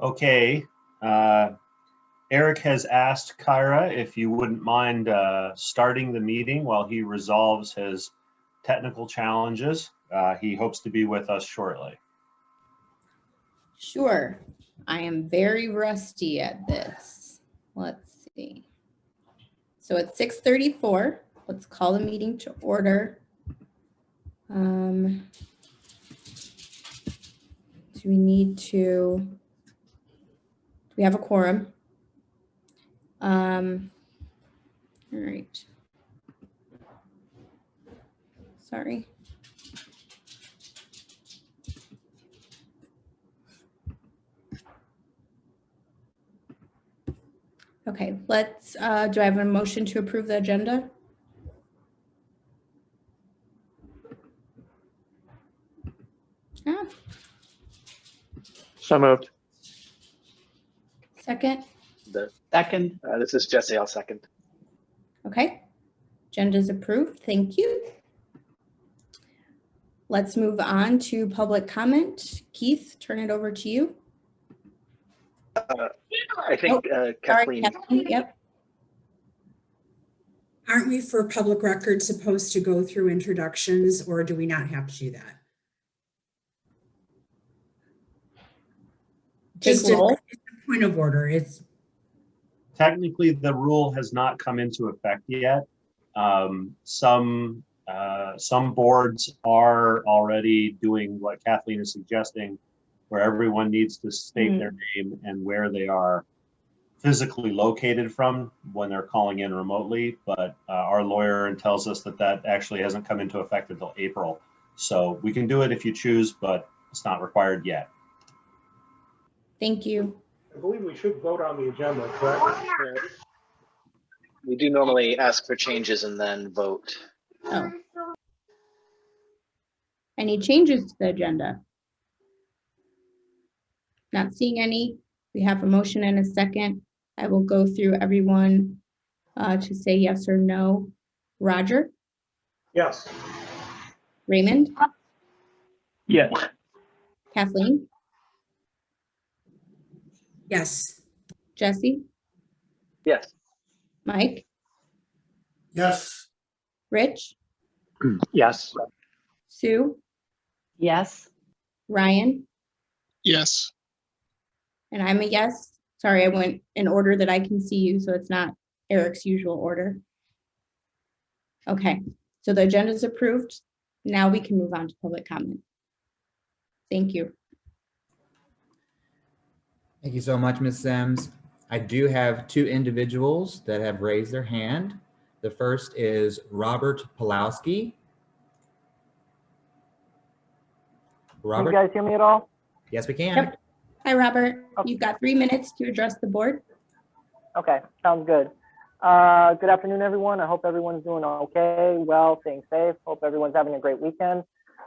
Okay. Eric has asked Kyra if you wouldn't mind starting the meeting while he resolves his technical challenges. He hopes to be with us shortly. Sure. I am very rusty at this. Let's see. So it's 6:34. Let's call the meeting to order. Do we have a quorum? All right. Sorry. Okay, let's, do I have a motion to approve the agenda? Ah, So moved. second, Second. This is Jesse. I'll second. okay. Agenda's approved, thank you. Let's move on to public comment. Keith, turn it over to you. I think Sorry, Kathleen. Kathleen, yep. Aren't we for public record supposed to go through introductions, or do we not have to do that? Just a point of order. It's Technically, the rule has not come into effect yet. Some boards are already doing what Kathleen is suggesting, where everyone needs to state their name and where they are physically located from when they're calling in remotely. But our lawyer tells us that that actually hasn't come into effect until April. So we can do it if you choose, but it's not required yet. Thank you. I believe we should vote on the agenda, correct? We do normally ask for changes and then vote. Oh. Any changes to the agenda? Not seeing any. We have a motion and a second. I will go through everyone to say yes or no. Roger? Yes. Raymond? Yes. Kathleen? yes. Jesse? Yes. Mike? Yes. Rich? Yes. Sue? Yes. Ryan? Yes. And I'm a yes. Sorry, I went in order that I can see you, so it's not Eric's usual order. Okay, so the agenda is approved. Now we can move on to public comment. Thank you. Thank you so much, Ms. Sims. I do have two individuals that have raised their hand. The first is Robert Pulowski. Robert? Can you guys hear me at all? Yes, we can. Yep. Hi, Robert. Okay. You've got 3 minutes to address the board. Okay, sounds good. Good afternoon, everyone. I hope everyone's doing okay, well, staying safe. Hope everyone's having a great weekend.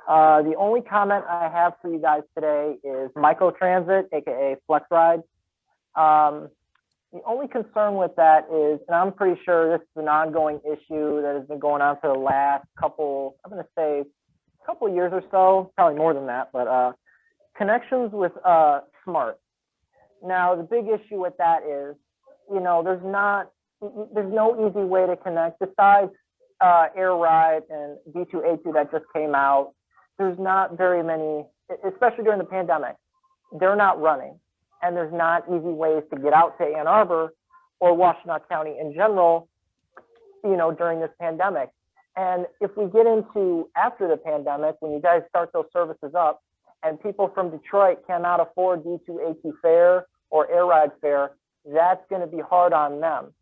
The only comment I have for you guys today is microtransit, aka TheRide. The only concern with that is, and I'm pretty sure this is an ongoing issue that has been going on for the last couple, I'm going to say a couple of years or so, probably more than that, but connections with Smart. Now, the big issue with that is, you know, there's no easy way to connect besides TheRide and B2A2 that just came out. There's not very many, especially during the pandemic, they're not running. And there's not easy ways to get out to Ann Arbor or Washtenaw County in general, you know, during this pandemic. And if we get into after the pandemic, when you guys start those services up and people from Detroit cannot afford D2A2 fare or TheRide fare, that's going to be hard on them.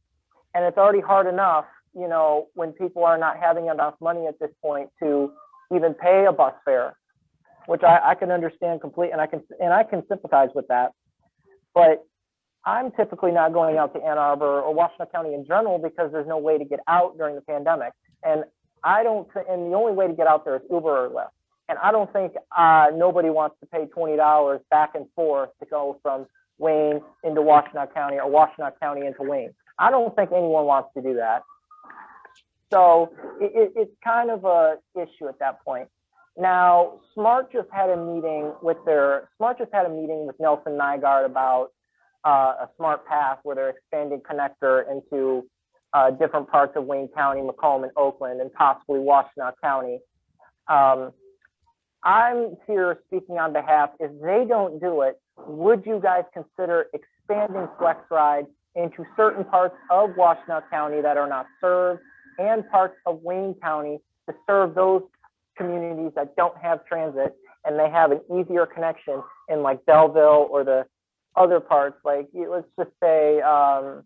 And it's already hard enough, you know, when people are not having enough money at this point to even pay a bus fare, which I can understand completely, and I can sympathize with that. But I'm typically not going out to Ann Arbor or Washtenaw County in general because there's no way to get out during the pandemic. And and the only way to get out there is Uber or Lyft. And I don't think nobody wants to pay $20 back and forth to go from Wayne into Washtenaw County or Washtenaw County into Wayne. I don't think anyone wants to do that. So it's kind of a issue at that point. Now, Smart just had a meeting with Nelson Nygaard about a smart path where they're expanding connector into different parts of Wayne County, Macomb, and Oakland, and possibly Washtenaw County. I'm here speaking on behalf, if they don't do it, would you guys consider expanding FlexRide into certain parts of Washtenaw County that are not served and parts of Wayne County to serve those communities that don't have transit and they have an easier connection in like Belleville or the other parts, like let's just say around,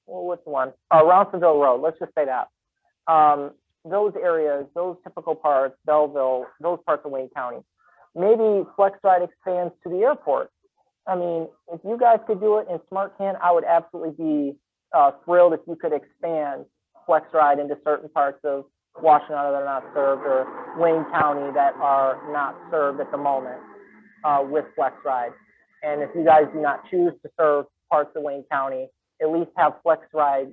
well, what's the one? Rounsonville Road, let's just say that. Those areas, those typical parts, Belleville, those parts of Wayne County. Maybe FlexRide expands to the airport. I mean, if you guys could do it and Smart can, I would absolutely be thrilled if you could expand FlexRide into certain parts of Washtenaw that are not served, or Wayne County that are not served at the moment with FlexRide. And if you guys do not choose to serve parts of Wayne County, at least have FlexRide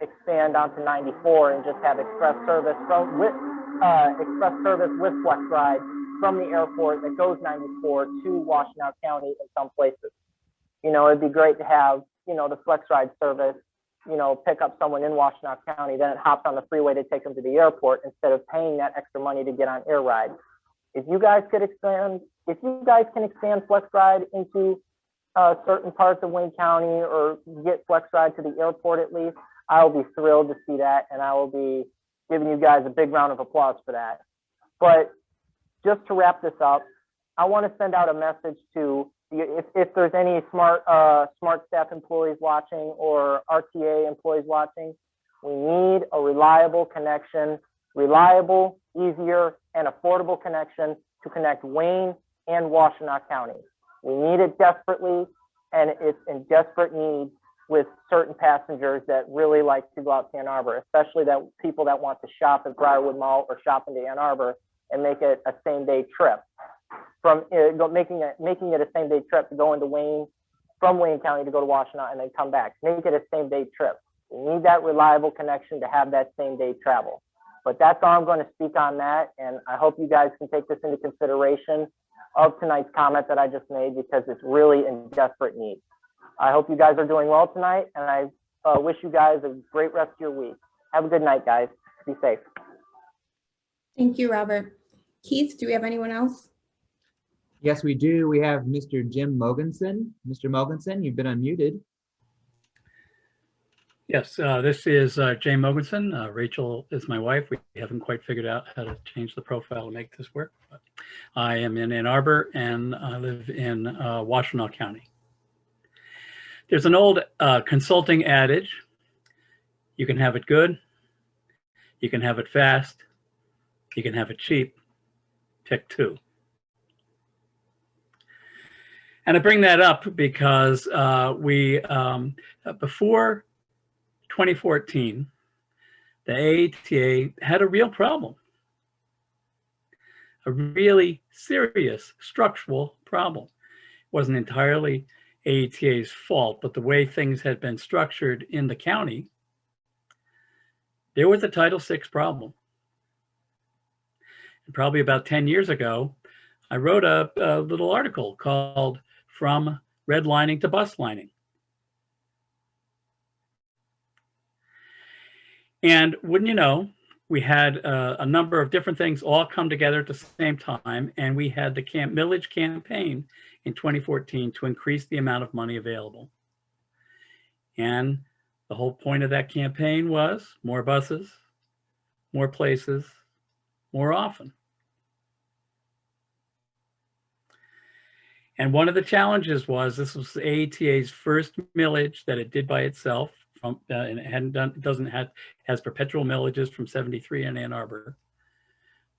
expand onto 94 and just have express service with FlexRide from the airport that goes 94 to Washtenaw County in some places. You know, it'd be great to have, you know, the FlexRide service, you know, pick up someone in Washtenaw County, then it hops on the freeway to take them to the airport instead of paying that extra money to get on air ride. If you guys can expand FlexRide into certain parts of Wayne County or get FlexRide to the airport at least, I will be thrilled to see that, and I will be giving you guys a big round of applause for that. But just to wrap this up, I want to send out a message to if there's any smart staff employees watching or RTA employees watching. We need a reliable connection, reliable, easier, and affordable connection to connect Wayne and Washtenaw County. We need it desperately, and it's in desperate need with certain passengers that really like to go out to Ann Arbor, especially that people that want to shop at Briarwood Mall or shop into Ann Arbor and make it a same-day trip. Making it a same-day trip to go into Wayne, from Wayne County to go to Washtenaw and then come back. Make it a same-day trip. We need that reliable connection to have that same-day travel. But that's all I'm going to speak on that, and I hope you guys can take this into consideration of tonight's comment that I just made, because it's really in desperate need. I hope you guys are doing well tonight, and I wish you guys a great rest of your week. Have a good night, guys. Be safe. Thank you, Robert. Keith, do we have anyone else? Yes, we do. We have Mr. Jim Mogensen. Mr. Mogensen, you've been unmuted. Yes, this is Jane Mogensen. Rachel is my wife. We haven't quite figured out how to change the profile to make this work. But I am in Ann Arbor and I live in Washtenaw County. There's an old consulting adage: you can have it good, you can have it fast, you can have it cheap. Pick two. And I bring that up because before 2014, the AATA had a real problem, a really serious structural problem. It wasn't entirely AATA's fault, but the way things had been structured in the county, there was a Title VI problem. And probably about 10 years ago, I wrote a little article called From Redlining to Buslining. And wouldn't you know, we had a number of different things all come together at the same time, and we had the millage campaign in 2014 to increase the amount of money available. And the whole point of that campaign was more buses, more places, more often. And one of the challenges was this was AATA's first millage that it did by itself. And it has perpetual millages from 73 in Ann Arbor.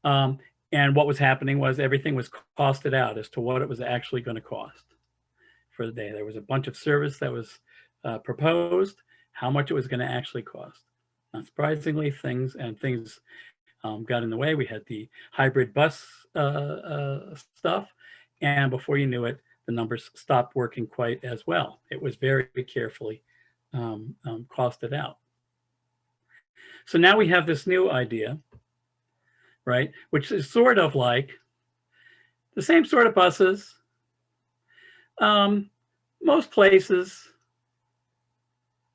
And what was happening was everything was costed out as to what it was actually going to cost for the day. There was a bunch of service that was proposed, how much it was going to actually cost. Not surprisingly, things got in the way. We had the hybrid bus stuff, and before you knew it, the numbers stopped working quite as well. It was very carefully costed out. So now we have this new idea right? Which is sort of like the same sort of buses. Most places,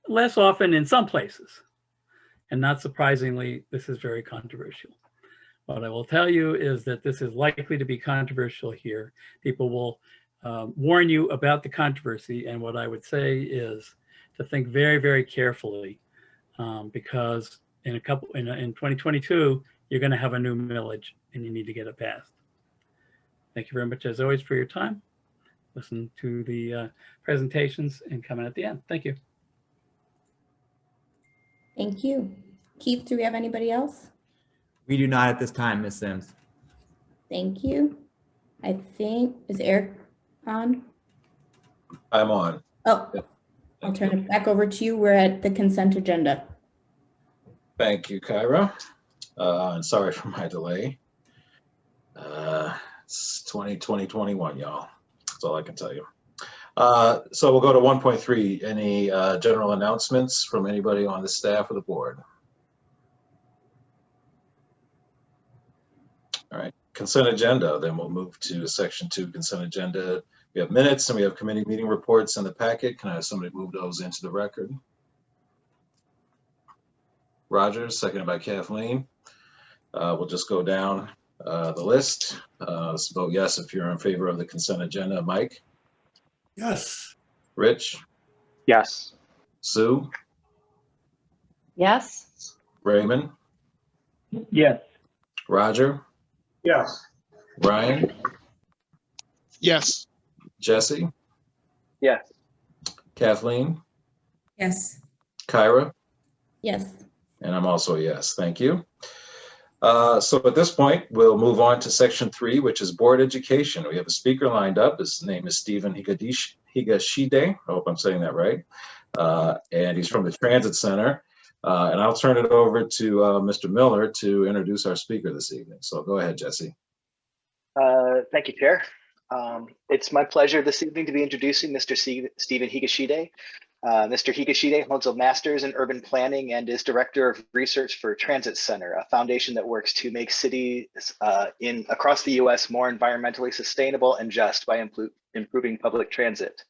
less often in some places. And not surprisingly, this is very controversial. What I will tell you is that this is likely to be controversial here. People will warn you about the controversy. And what I would say is to think very, very carefully, because in 2022, you're going to have a new millage and you need to get it passed. Thank you very much, as always, for your time. Listen to the presentations and come in at the end. Thank you. Thank you. Keith, do we have anybody else? We do not at this time, Ms. Sims. Thank you. I think, is Eric on? I'm on. Oh, Yep. I'll Thank turn you. it back over to you. We're at the consent agenda. Thank you, Kyra. And sorry for my delay. It's 2021, y'all. That's all I can tell you. So we'll go to 1.3. Any general announcements from anybody on the staff or the board? All right, consent agenda. Then we'll move to section 2, consent agenda. We have minutes and we have committee meeting reports in the packet. Can I have somebody move those into the record? Rogers, seconded by Kathleen. We'll just go down the list. Let's vote yes if you're in favor of the consent agenda. Mike? Yes. Rich? Yes. Sue? Yes. Raymond? Yes. Roger? Yes. Ryan? Yes. Jesse? Yes. Kathleen? Yes. Kyra? Yes. And I'm also a yes. Thank you. So at this point, we'll move on to section 3, which is board education. We have a speaker lined up. His name is Stephen Higashide. I hope I'm saying that right. And he's from the Transit Center. And I'll turn it over to Mr. Miller to introduce our speaker this evening. So go ahead, Jesse. Thank you, Chair. It's my pleasure this evening to be introducing Mr. Stephen Higashide. Mr. Higashide holds a master's in urban planning and is director of research for Transit Center, a foundation that works to make cities across the U.S. more environmentally sustainable and just by improving public transit.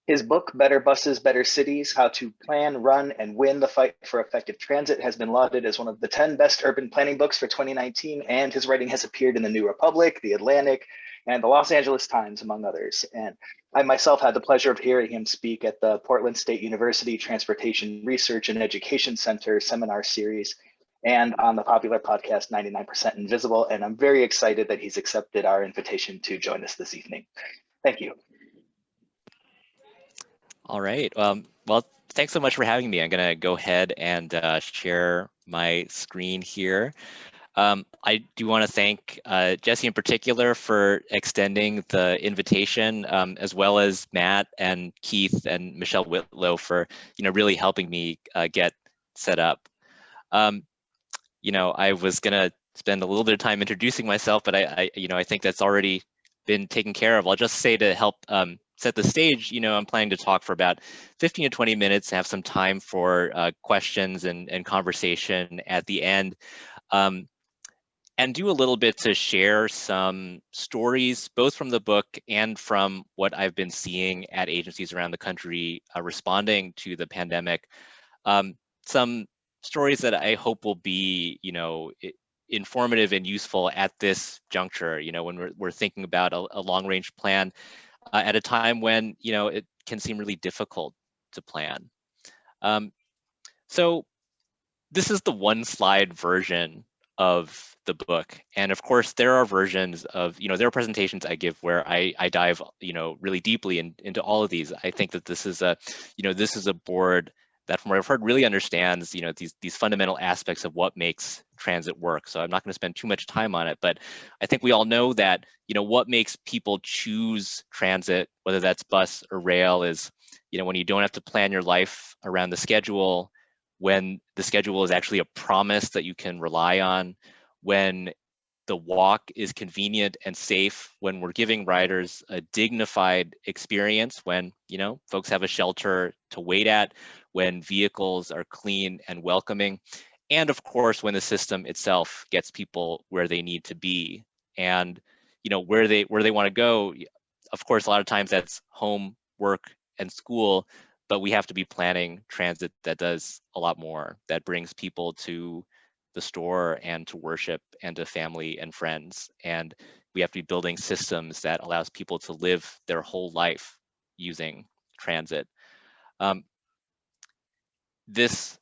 His book, Better Buses, Better Cities, How to Plan, Run, and Win the Fight for Effective Transit, has been lauded as one of the 10 best urban planning books for 2019, and his writing has appeared in the New Republic, the Atlantic, and the Los Angeles Times, among others. And I myself had the pleasure of hearing him speak at the Portland State University Transportation Research and Education Center seminar series and on the popular podcast 99% Invisible. And I'm very excited that he's accepted our invitation to join us this evening. Thank you. All right. Well, thanks so much for having me. I'm going to go ahead and share my screen here. I do want to thank Jesse in particular for extending the invitation, as well as Matt and Keith and Michelle Whitlow for, really helping me get set up. I was going to spend a little bit of time introducing myself, but I think that's already been taken care of. I'll just say to help set the stage, I'm planning to talk for about 15 to 20 minutes, have some time for questions and conversation at the end. And do a little bit to share some stories, both from the book and from what I've been seeing at agencies around the country responding to the pandemic. Some stories that I hope will be, informative and useful at this juncture, when we're thinking about a long-range plan at a time when, it can seem really difficult to plan. So this is the one slide version of the book. And of course, there are versions of, there are presentations I give where I dive, really deeply into all of these. I think that this is a board that, from what I've heard, really understands, these fundamental aspects of what makes transit work. So I'm not going to spend too much time on it, but I think we all know that, what makes people choose transit, whether that's bus or rail, is, when you don't have to plan your life around the schedule, when the schedule is actually a promise that you can rely on, when the walk is convenient and safe, when we're giving riders a dignified experience, when, folks have a shelter to wait at, when vehicles are clean and welcoming. and of course, when the system itself gets people where they need to be, and where they want to go. Of course, a lot of times that's home, work, and school, but we have to be planning transit that does a lot more, that brings people to the store and to worship and to family and friends. And we have to be building systems that allows people to live their whole life using transit. This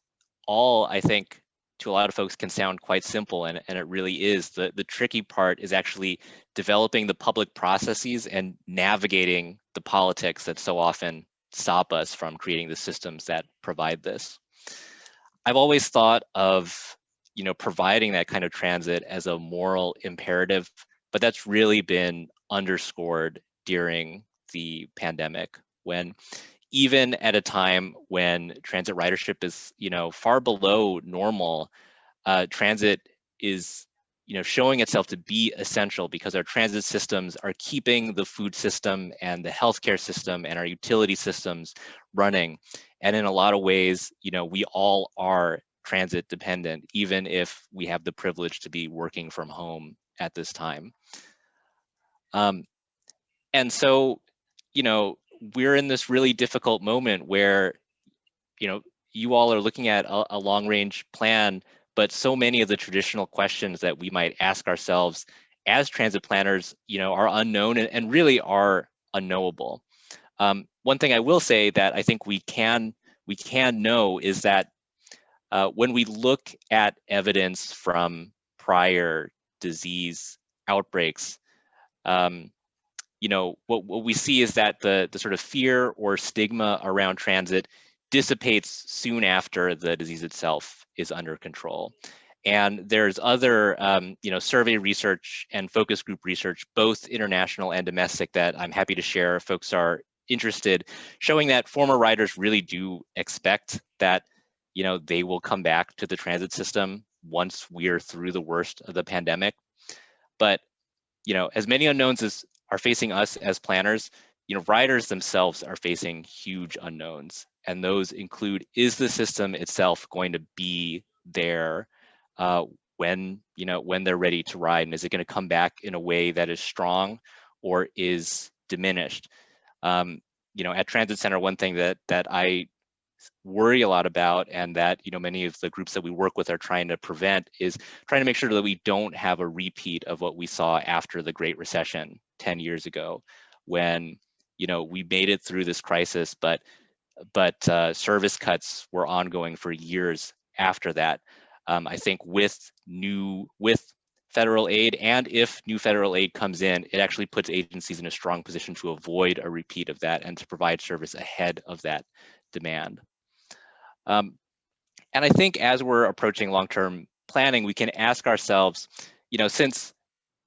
all, I think, to a lot of folks can sound quite simple, and it really is. The tricky part is actually developing the public processes and navigating the politics that so often stop us from creating the systems that provide this. I've always thought of providing that kind of transit as a moral imperative, but that's really been underscored during the pandemic, when even at a time when transit ridership is far below normal, transit is showing itself to be essential because our transit systems are keeping the food system and the healthcare system and our utility systems running. And in a lot of ways, we all are transit dependent, even if we have the privilege to be working from home at this time. And so, we're in this really difficult moment where, you all are looking at a long range plan, but so many of the traditional questions that we might ask ourselves as transit planners, are unknown and really are unknowable. One thing I will say that I think we can know is that when we look at evidence from prior disease outbreaks, what we see is that the sort of fear or stigma around transit dissipates soon after the disease itself is under control. And there's other, survey research and focus group research, both international and domestic, that I'm happy to share if folks are interested, showing that former riders really do expect that, they will come back to the transit system once we're through the worst of the pandemic. But, as many unknowns as are facing us as planners, riders themselves are facing huge unknowns. And those include, is the system itself going to be there when they're ready to ride? And is it going to come back in a way that is strong or is diminished? At Transit Center, one thing that I worry a lot about, and that many of the groups that we work with are trying to prevent, is trying to make sure that we don't have a repeat of what we saw after the Great Recession 10 years ago, when we made it through this crisis, but service cuts were ongoing for years after that. I think with federal aid, and if new federal aid comes in, it actually puts agencies in a strong position to avoid a repeat of that and to provide service ahead of that demand. And I think as we're approaching long-term planning, we can ask ourselves, since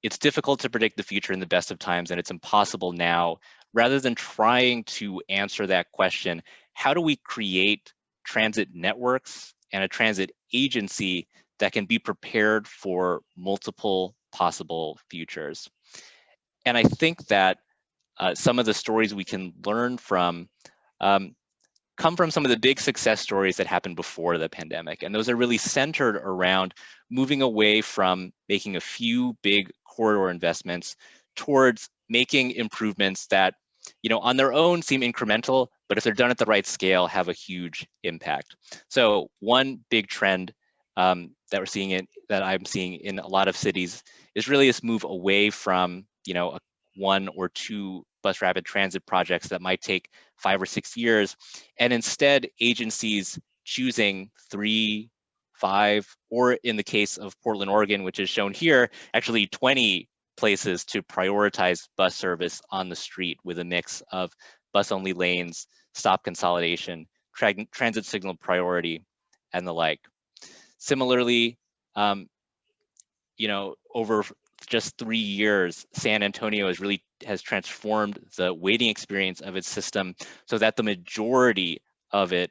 it's difficult to predict the future in the best of times and it's impossible now, rather than trying to answer that question, how do we create transit networks and a transit agency that can be prepared for multiple possible futures? And I think that some of the stories we can learn from come from some of the big success stories that happened before the pandemic. And those are really centered around moving away from making a few big corridor investments towards making improvements that, on their own seem incremental, but if they're done at the right scale, have a huge impact. So one big trend that I'm seeing in a lot of cities is really this move away from, one or two bus rapid transit projects that might take 5 or 6 years, and instead agencies choosing 3, 5, or in the case of Portland, Oregon, which is shown here, actually 20 places to prioritize bus service on the street with a mix of bus-only lanes, stop consolidation, transit signal priority, and the like. Similarly, over just 3 years, San Antonio has transformed the waiting experience of its system so that the majority of it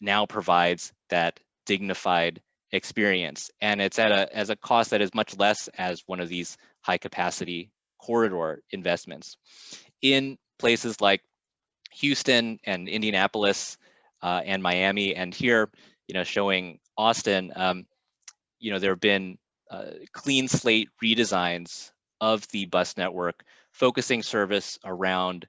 now provides that dignified experience. And it's at a cost that is much less as one of these high capacity corridor investments. In places like Houston and Indianapolis and Miami, and here, showing Austin, there have been clean slate redesigns of the bus network, focusing service around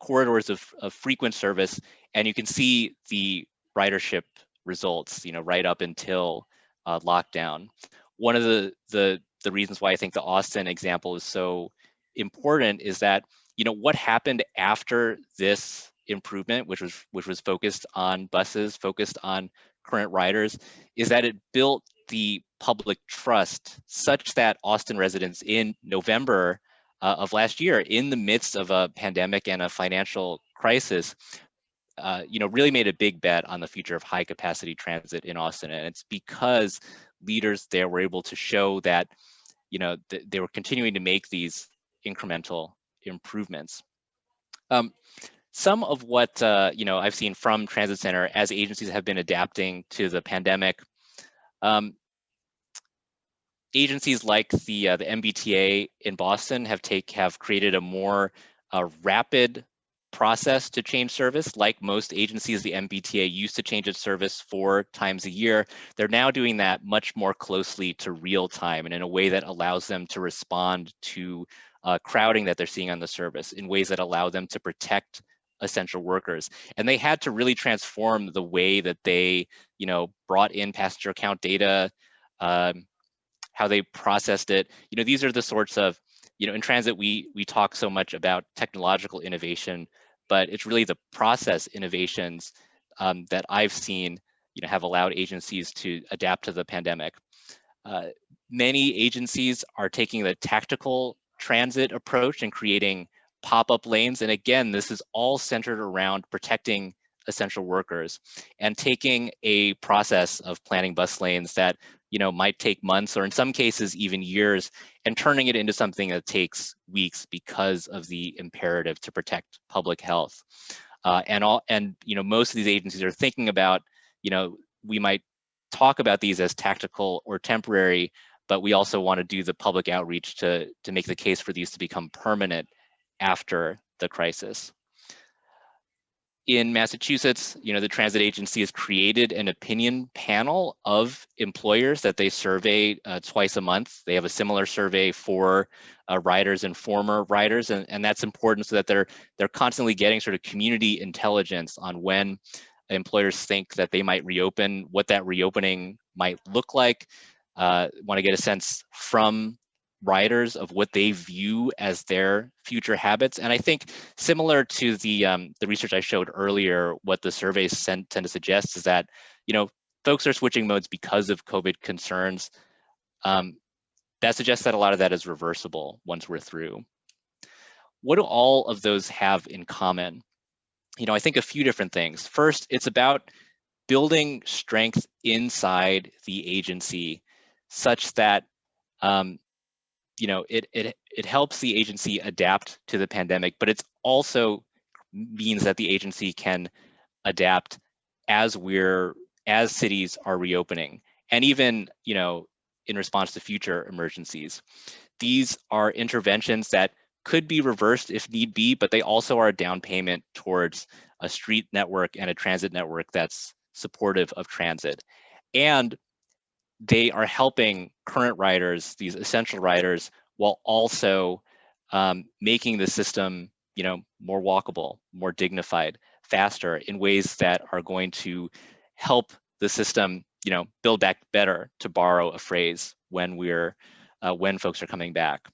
corridors of frequent service, and you can see the ridership results, right up until lockdown. One of the reasons why I think the Austin example is so important is that, what happened after this improvement, which was focused on buses, focused on current riders, is that it built the public trust such that Austin residents in November of last year, in the midst of a pandemic and a financial crisis, really made a big bet on the future of high capacity transit in Austin. And it's because leaders there were able to show that, they were continuing to make these incremental improvements. Some of what I've seen from Transit Center as agencies have been adapting to the pandemic. Agencies like the MBTA in Boston have created a more rapid process to change service. Like most agencies, the MBTA used to change its service 4 times a year. They're now doing that much more closely to real time and in a way that allows them to respond to crowding that they're seeing on the service in ways that allow them to protect essential workers. And they had to really transform the way that they, brought in passenger count data, how they processed it. These are the sorts of, in transit, we talk so much about technological innovation, but it's really the process innovations that I've seen, have allowed agencies to adapt to the pandemic. Many agencies are taking the tactical transit approach and creating pop-up lanes. And again, this is all centered around protecting essential workers and taking a process of planning bus lanes that might take months or in some cases even years, and turning it into something that takes weeks because of the imperative to protect public health. Most of these agencies are thinking about, we might talk about these as tactical or temporary, but we also want to do the public outreach to make the case for these to become permanent after the crisis. In Massachusetts, the transit agency has created an opinion panel of employers that they survey twice a month. They have a similar survey for riders and former riders, and that's important so that they're constantly getting sort of community intelligence on when employers think that they might reopen, what that reopening might look like. Want to get a sense from riders of what they view as their future habits. And I think similar to the research I showed earlier, what the surveys tend to suggest is that, folks are switching modes because of COVID concerns. That suggests that a lot of that is reversible once we're through. What do all of those have in common? I think a few different things. First, it's about building strength inside the agency such that it helps the agency adapt to the pandemic, but it's also means that the agency can adapt as cities are reopening, and even in response to future emergencies. These are interventions that could be reversed if need be, but they also are a down payment towards a street network and a transit network that's supportive of transit. And they are helping current riders, these essential riders, while also making the system, more walkable, more dignified, faster in ways that are going to help the system, build back better, to borrow a phrase, when folks are coming back.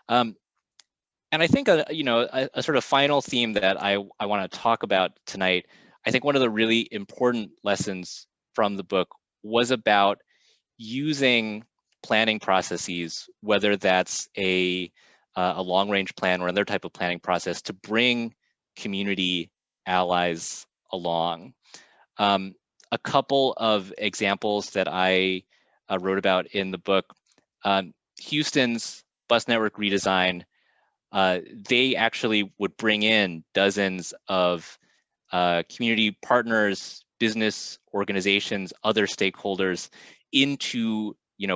And I think a sort of final theme that I want to talk about tonight, I think one of the really important lessons from the book was about using planning processes, whether that's a long-range plan or another type of planning process, to bring community allies along. A couple of examples that I wrote about in the book, Houston's bus network redesign, they actually would bring in dozens of community partners, business organizations, other stakeholders into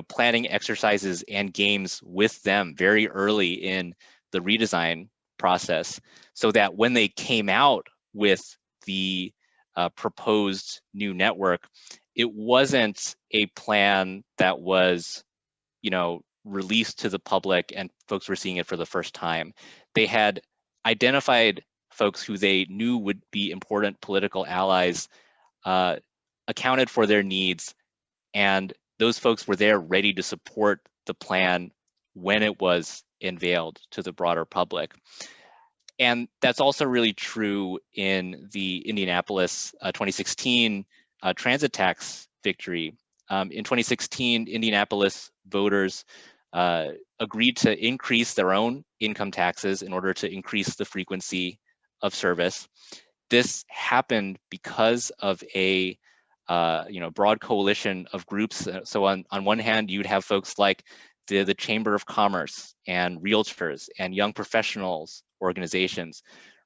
planning exercises and games with them very early in the redesign process, so that when they came out with the proposed new network, it wasn't a plan that was, released to the public and folks were seeing it for the first time. They had identified folks who they knew would be important political allies, accounted for their needs, and those folks were there ready to support the plan when it was unveiled to the broader public. And that's also really true in the Indianapolis 2016 transit tax victory. In 2016, Indianapolis voters agreed to increase their own income taxes in order to increase the frequency of service. This happened because of a broad coalition of groups. So on one hand, you'd have folks like the Chamber of Commerce and realtors and young professionals organizations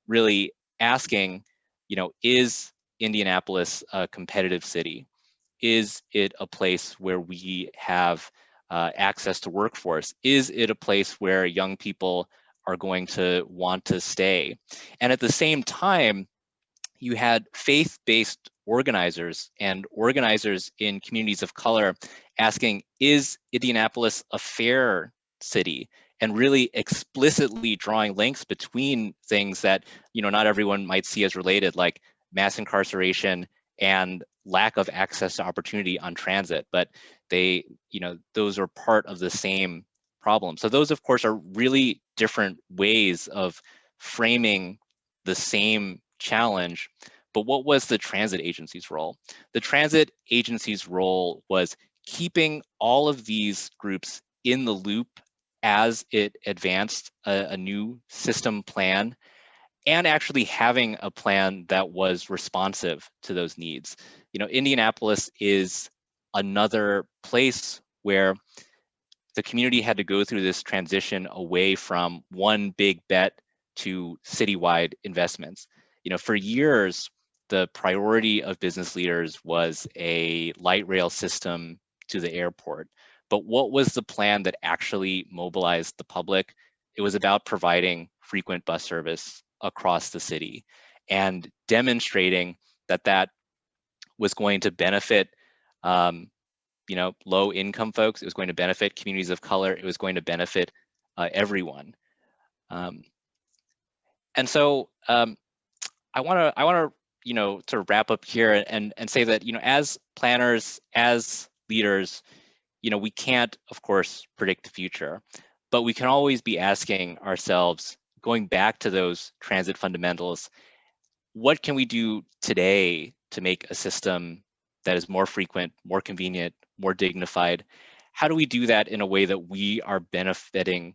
really asking, is Indianapolis a competitive city? Is it a place where we have access to workforce? Is it a place where young people are going to want to stay? And at the same time, you had faith-based organizers and organizers in communities of color asking, is Indianapolis a fair city? And really explicitly drawing links between things that not everyone might see as related, like mass incarceration and lack of access to opportunity on transit. But they, those are part of the same problem. So those, of course, are really different ways of framing the same challenge. But what was the transit agency's role? The transit agency's role was keeping all of these groups in the loop as it advanced a new system plan, and actually having a plan that was responsive to those needs. Indianapolis is another place where the community had to go through this transition away from one big bet to citywide investments. For years, the priority of business leaders was a light rail system to the airport. But what was the plan that actually mobilized the public? It was about providing frequent bus service across the city and demonstrating that that was going to benefit low income folks. It was going to benefit communities of color. It was going to benefit everyone. And so I want to to wrap up here and say that as planners, as leaders, we can't, of course, predict the future, but we can always be asking ourselves, going back to those transit fundamentals, what can we do today to make a system that is more frequent, more convenient, more dignified? How do we do that in a way that we are benefiting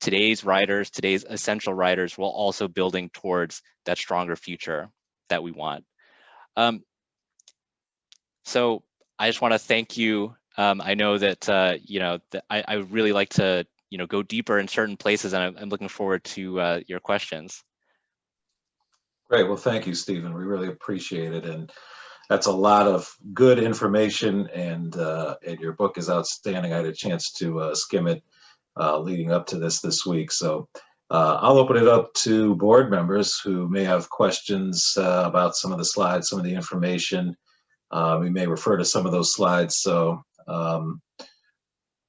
today's riders, today's essential riders, while also building towards that stronger future that we want? So I just want to thank you. I know that that I really like to go deeper in certain places, and I'm looking forward to your questions. Great. Well, thank you, Stephen. We really appreciate it, and that's a lot of good information. And your book is outstanding. I had a chance to skim it leading up to this week. So I'll open it up to board members who may have questions about some of the slides, some of the information. We may refer to some of those slides. So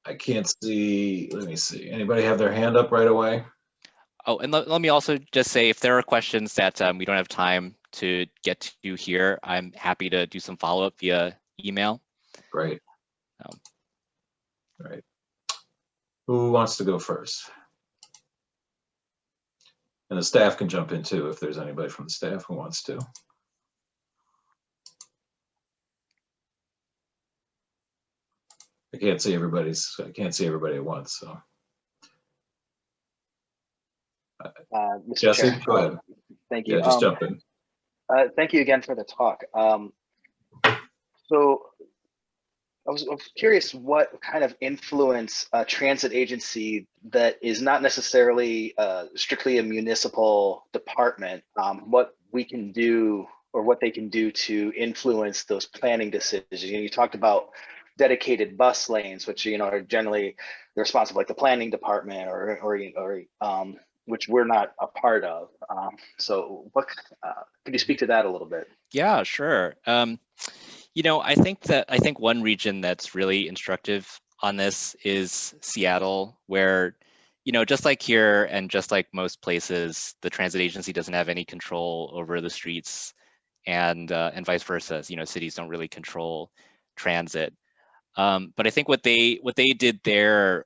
I can't see. Let me see. Anybody have their hand up right away? Oh, and let me also just say, if there are questions that we don't have time to get to here, I'm happy to do some follow-up via email. Great. Right. Who wants to go first? And the staff can jump in too if there's anybody from the staff who wants to. I can't see everybody at once, so. Mr. Jesse, Chair, go ahead. Thank you. Yeah, just jump in. Thank you again for the talk. So I was curious what kind of influence a transit agency that is not necessarily strictly a municipal department, what we can do or what they can do to influence those planning decisions. You talked about dedicated bus lanes, which are generally the responsible, like the planning department, or which we're not a part of. So what could you speak to that a little bit? Yeah, sure. I think one region that's really instructive on this is Seattle, where, just like here and just like most places, the transit agency doesn't have any control over the streets, and vice versa. Cities don't really control transit. But I think what they did there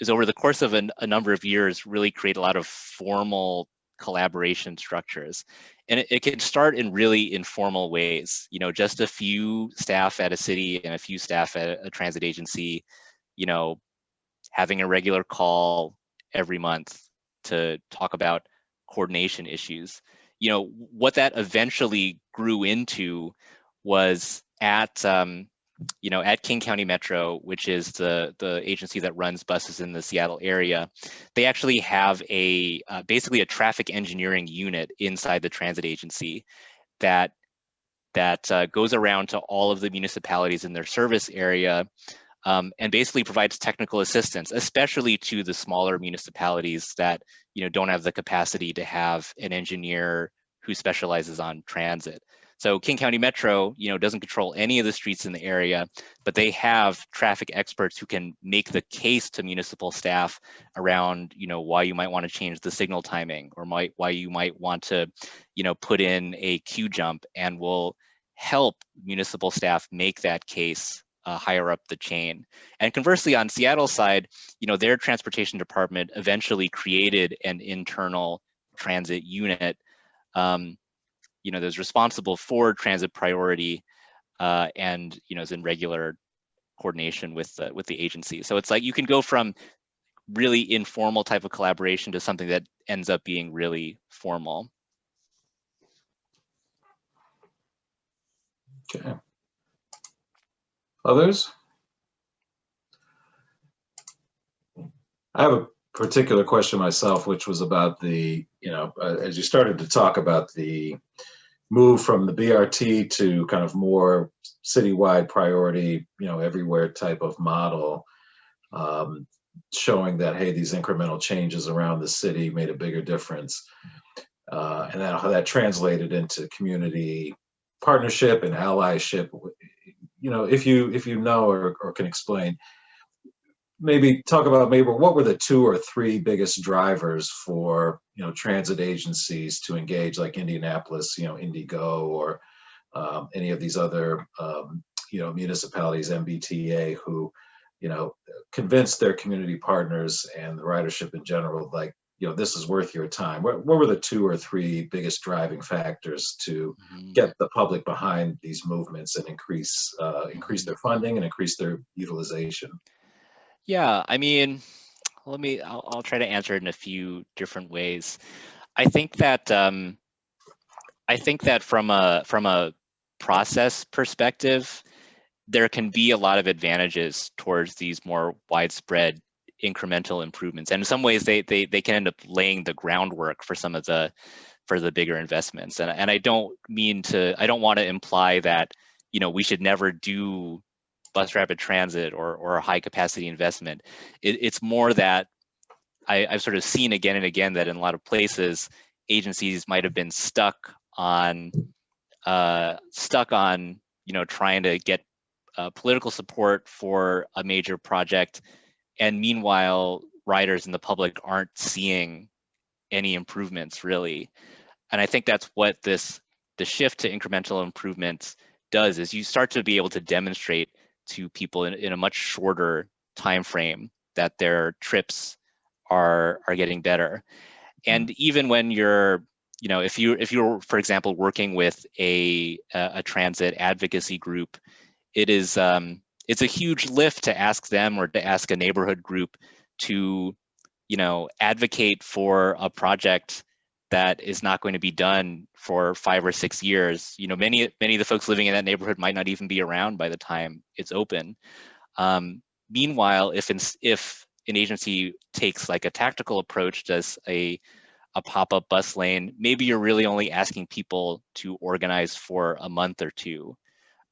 is over the course of a number of years really create a lot of formal collaboration structures. And it can start in really informal ways, just a few staff at a city and a few staff at a transit agency, having a regular call every month to talk about coordination issues. What that eventually grew into was at King County Metro, which is the agency that runs buses in the Seattle area, they actually have basically a traffic engineering unit inside the transit agency that goes around to all of the municipalities in their service area, and basically provides technical assistance, especially to the smaller municipalities that don't have the capacity to have an engineer who specializes on transit. So King County Metro, doesn't control any of the streets in the area, but they have traffic experts who can make the case to municipal staff around, why you might want to change the signal timing, or why you might want to, put in a queue jump, and will help municipal staff make that case higher up the chain. And conversely, on Seattle's side, their transportation department eventually created an internal transit unit that's responsible for transit priority, and is in regular coordination with the agency. So it's like you can go from really informal type of collaboration to something that ends up being really formal. Okay. Others? I have a particular question myself, which was about the, as you started to talk about the move from the BRT to kind of more citywide priority, everywhere type of model, showing that, hey, these incremental changes around the city made a bigger difference. And then how that translated into community partnership and allyship. If you know or can explain, maybe talk about what were the 2 or 3 biggest drivers for transit agencies to engage, like Indianapolis, Indigo, or any of these other municipalities, MBTA, who convinced their community partners and the ridership in general, like, this is worth your time. What were the 2 or 3 biggest driving factors to get the public behind these movements and increase their funding and increase their utilization? Yeah, I mean, I'll try to answer it in a few different ways. I think that from a process perspective, there can be a lot of advantages towards these more widespread incremental improvements, and in some ways they can end up laying the groundwork for some of the bigger investments. And I don't want to imply that we should never do bus rapid transit or a high capacity investment. It's more that I've sort of seen again and again that in a lot of places, agencies might have been stuck on trying to get political support for a major project, and meanwhile riders and the public aren't seeing any improvements really. And I think that's what the shift to incremental improvements does, is you start to be able to demonstrate to people in a much shorter time frame that their trips are getting better. And even when you're, if you're, for example, working with a transit advocacy group, it's a huge lift to ask them or to ask a neighborhood group to, advocate for a project that is not going to be done for 5 or 6 years. Many of the folks living in that neighborhood might not even be around by the time it's open. Meanwhile, if an agency takes like a tactical approach, does a pop-up bus lane, maybe you're really only asking people to organize for a month or 2.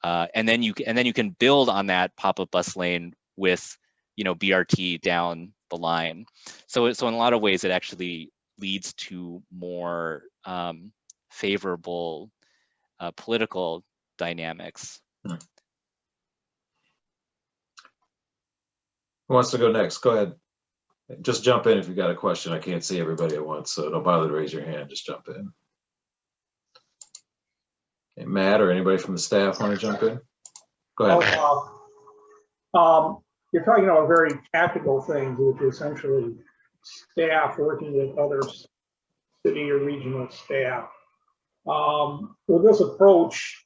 And then you can build on that pop-up bus lane with BRT down the line. So in a lot of ways, it actually leads to more favorable political dynamics. Who wants to go next? Go ahead. Just jump in if you've got a question. I can't see everybody at once, so don't bother to raise your hand. Just jump in. Okay, Matt or anybody from the staff want to jump in? Go ahead. You're talking about very tactical things, which is essentially staff working with other city or regional staff. With this approach,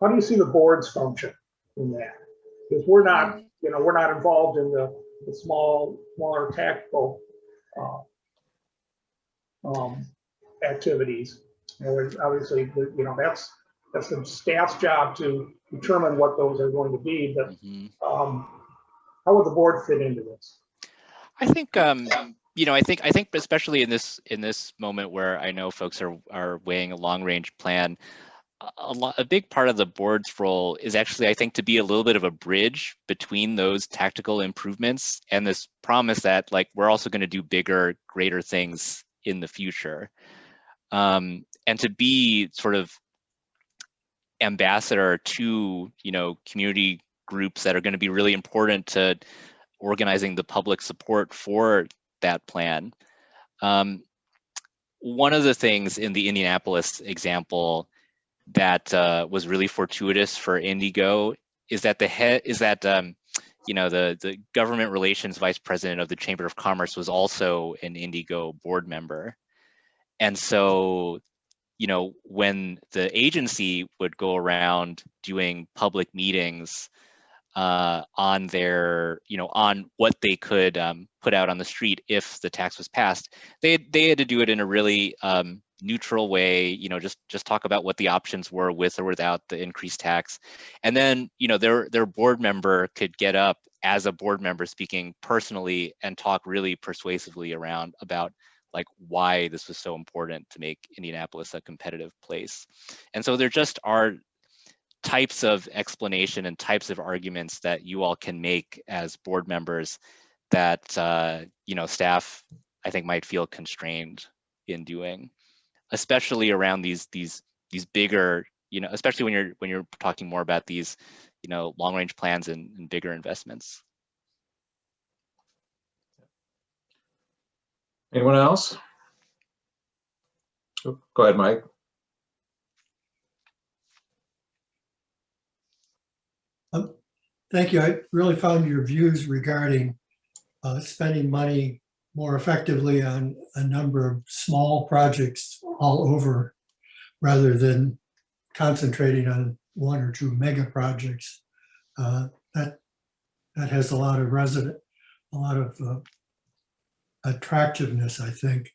how do you see the board's function in that? Because we're not, we're not involved in the smaller tactical activities. And obviously, that's the staff's job to determine what those are going to be. But how would the board fit into this? I think I think especially in this moment where I know folks are weighing a long range plan, a big part of the board's role is actually, I think, to be a little bit of a bridge between those tactical improvements and this promise that like we're also going to do bigger, greater things in the future, and to be sort of ambassador to community groups that are going to be really important to organizing the public support for that plan. One of the things in the Indianapolis example that was really fortuitous for Indigo is that the government relations vice president of the Chamber of Commerce was also an Indigo board member, and so when the agency would go around doing public meetings on their, on what they could put out on the street if the tax was passed, they had to do it in a really neutral way, just talk about what the options were with or without the increased tax. And then, their board member could get up as a board member speaking personally and talk really persuasively about like why this was so important to make Indianapolis a competitive place. And so there just are types of explanation and types of arguments that you all can make as board members that staff, I think, might feel constrained in doing, especially around these bigger, especially when you're talking more about these long range plans and bigger investments. Anyone else? Go ahead, Mike. Thank you. I really found your views regarding spending money more effectively on a number of small projects all over rather than concentrating on one or two mega projects. That has a lot of attractiveness, I think.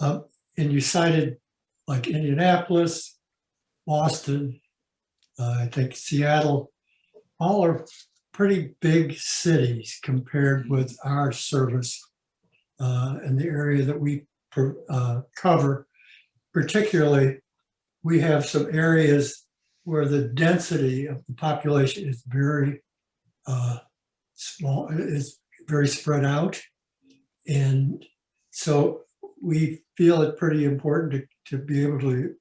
And you cited like Indianapolis, Boston, I think Seattle, all are pretty big cities compared with our service and the area that we cover. Particularly, we have some areas where the density of the population is very small, is very spread out. And so we feel it pretty important to be able to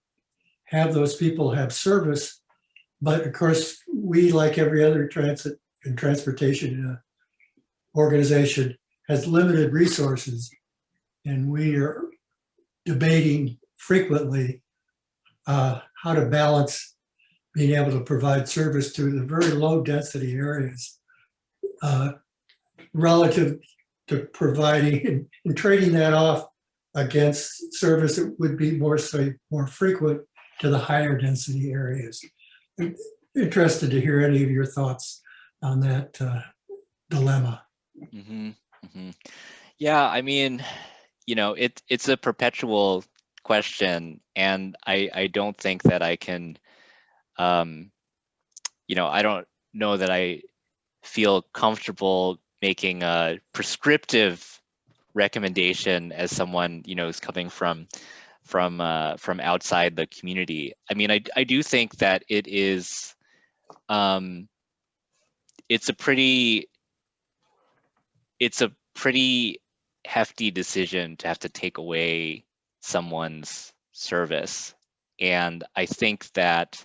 have those people have service. But of course, we, like every other transit and transportation organization, has limited resources. And we are debating frequently how to balance being able to provide service to the very low density areas relative to providing and trading that off against service that would be more frequent to the higher density areas. I'm interested to hear any of your thoughts on that dilemma. Mm-hmm, mm-hmm. Yeah, I mean, it's a perpetual question, and I don't think that I can, I don't know that I feel comfortable making a prescriptive recommendation as someone is coming from outside the community. I mean, I do think that it is it's a pretty hefty decision to have to take away someone's service, and I think that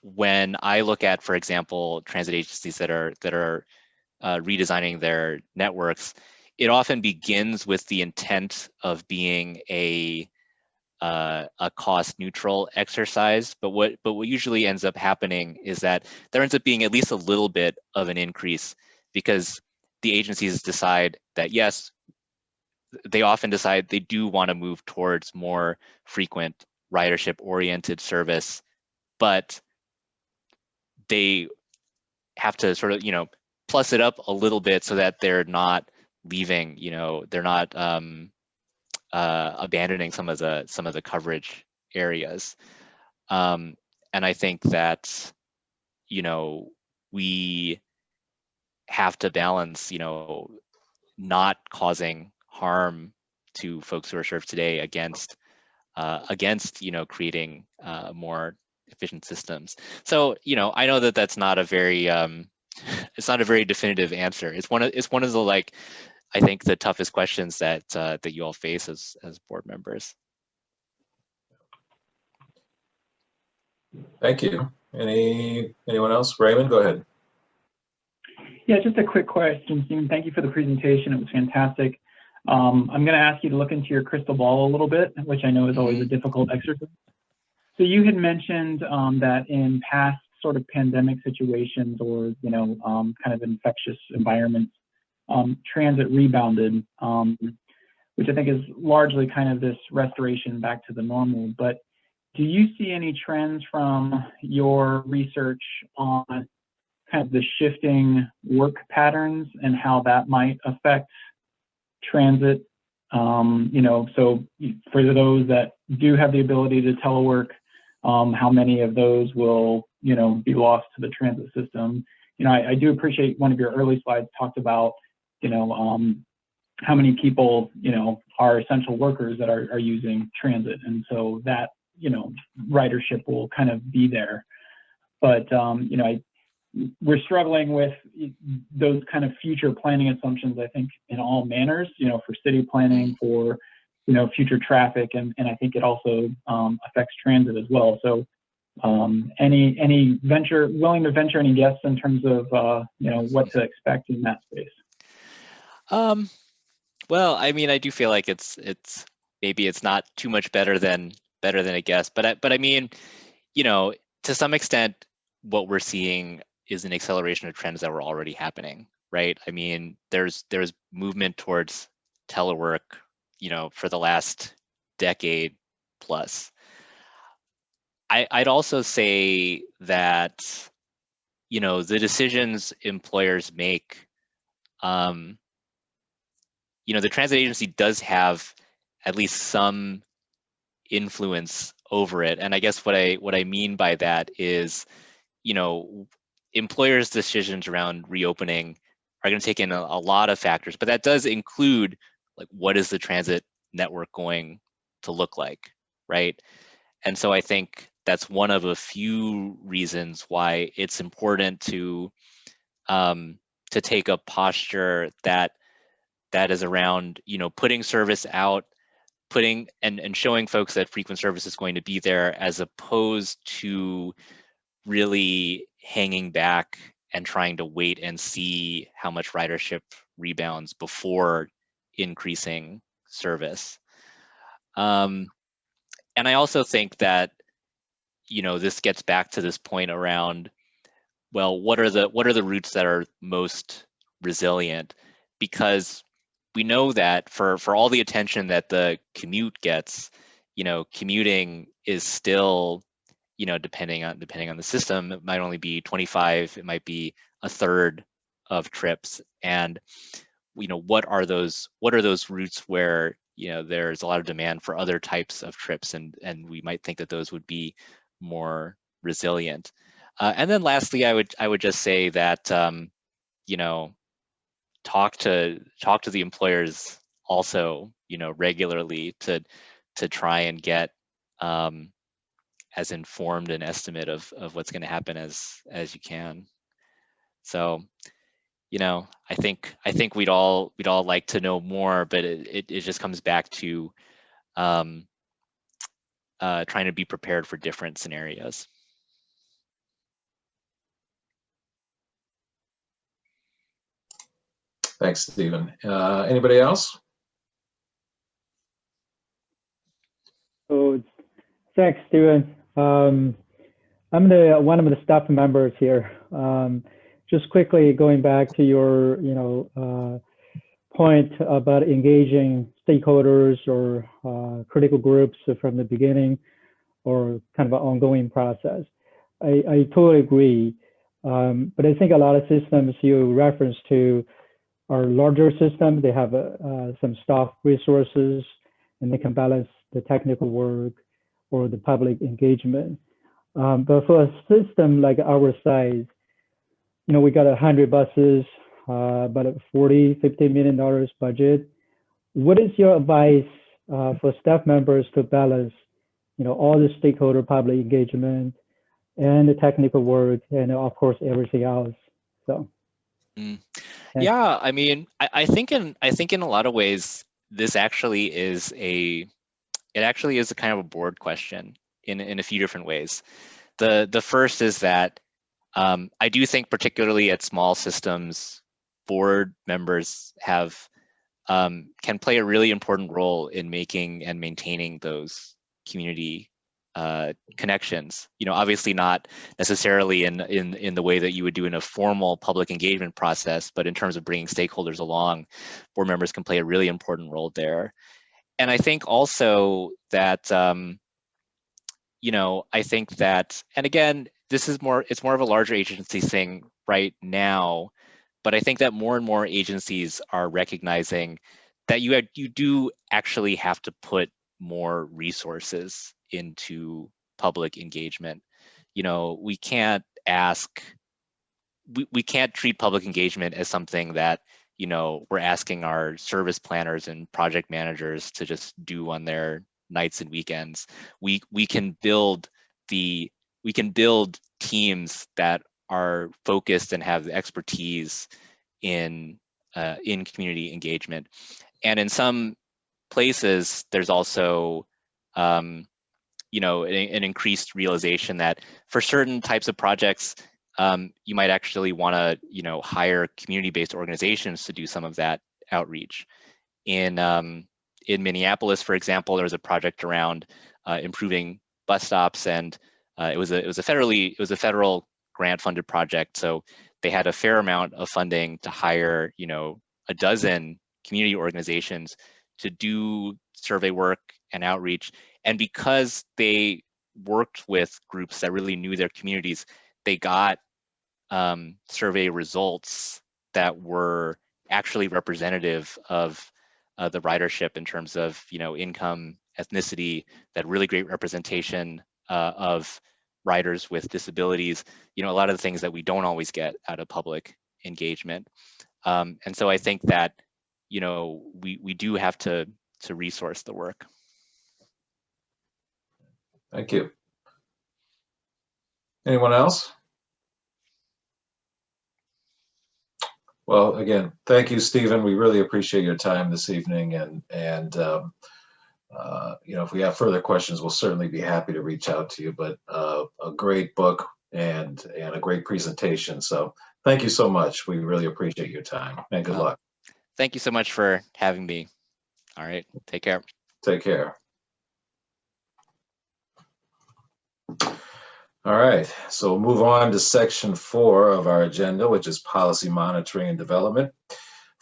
when I look at, for example, transit agencies that are redesigning their networks, it often begins with the intent of being a cost neutral exercise. But what usually ends up happening is that there ends up being at least a little bit of an increase, because the agencies decide that, yes, they often decide they do want to move towards more frequent ridership oriented service, but they have to sort of, plus it up a little bit so that they're not leaving, they're not abandoning some of the coverage areas. And I think that, we have to balance, not causing harm to folks who are served today against creating more efficient systems. So, I know that that's not a very it's not a very definitive answer. It's one of the, like, I think, the toughest questions that that you all face as board members. Thank you. Anyone else? Raymond, go ahead. Yeah, just a quick question, Stephen. Thank you for the presentation. It was fantastic. I'm going to ask you to look into your crystal ball a little bit, which I know is always a difficult exercise. So you had mentioned that in past sort of pandemic situations or, kind of infectious environments, transit rebounded, which I think is largely kind of this restoration back to the normal. But do you see any trends from your research on kind of the shifting work patterns and how that might affect transit? So for those that do have the ability to telework, how many of those will, be lost to the transit system? I do appreciate one of your early slides talked about, how many people, are essential workers that are using transit. And so that, ridership will kind of be there. But, we're struggling with those kind of future planning assumptions, I think, in all manners, for city planning, for, future traffic. And I think it also affects transit as well. So any willing to venture any guess in terms of, what to expect in that space? Well, I mean, I do feel like it's maybe it's not too much better than a guess, but I mean, to some extent, what we're seeing is an acceleration of trends that were already happening, right? I mean, there's movement towards telework, for the last decade plus. I'd also say that, the decisions employers make, the transit agency does have at least some influence over it. And I guess what I mean by that is, employers' decisions around reopening are going to take in a lot of factors, but that does include, like, what is the transit network going to look like, right? And so I think that's one of a few reasons why it's important to take a posture that is around, putting service out, and showing folks that frequent service is going to be there, as opposed to really hanging back and trying to wait and see how much ridership rebounds before increasing service. And I also think that, this gets back to this point around, well, what are the routes that are most resilient? Because we know that for all the attention that the commute gets, commuting is still, depending on the system, it might only be 25, it might be a third of trips. And, what are those routes where, there's a lot of demand for other types of trips, and we might think that those would be more resilient. And then lastly, I would just say that, talk to the employers also, regularly, to try and get as informed an estimate of what's going to happen as you can. So, I think we'd all like to know more, but it just comes back to trying to be prepared for different scenarios. Thanks, Stephen. Anybody else? So thanks, Stephen. I'm one of the staff members here. Just quickly going back to your, point about engaging stakeholders or critical groups from the beginning, or kind of an ongoing process. I totally agree. But I think a lot of systems you reference to are larger systems. They have some staff resources, and they can balance the technical work or the public engagement. But for a system like our size, we got 100 buses, about a $40–50 million budget. What is your advice for staff members to balance, all the stakeholder public engagement and the technical work, and of course everything else? So. Yeah, I mean, I think in a lot of ways, this actually is a kind of a board question in a few different ways. The first is that I do think, particularly at small systems, board members can play a really important role in making and maintaining those community connections. Obviously not necessarily in the way that you would do in a formal public engagement process, but in terms of bringing stakeholders along, board members can play a really important role there. And I think also that, I think that, and again, it's more of a larger agency thing right now, but I think that more and more agencies are recognizing that you do actually have to put more resources into public engagement. We can't treat public engagement as something that, we're asking our service planners and project managers to just do on their nights and weekends. We can build teams that are focused and have the expertise in community engagement. And in some places, there's also an increased realization that for certain types of projects, you might actually want to hire community-based organizations to do some of that outreach. In Minneapolis, for example, there was a project around improving bus stops, and it was a federal grant-funded project. So they had a fair amount of funding to hire a dozen community organizations to do survey work and outreach. And because they worked with groups that really knew their communities, they got survey results that were actually representative of the ridership in terms of income, ethnicity, that really great representation of riders with disabilities, a lot of the things that we don't always get out of public engagement. And so I think that we do have to resource the work. Thank you. Anyone else? Well, again, thank you, Stephen. We really appreciate your time this evening, and if we have further questions, we'll certainly be happy to reach out to you. But a great book and a great presentation. So thank you so much. We really appreciate your time, and good luck. Thank you so much for having me. All right, take care. Take care. All right, so we'll move on to section 4 of our agenda, which is policy monitoring and development.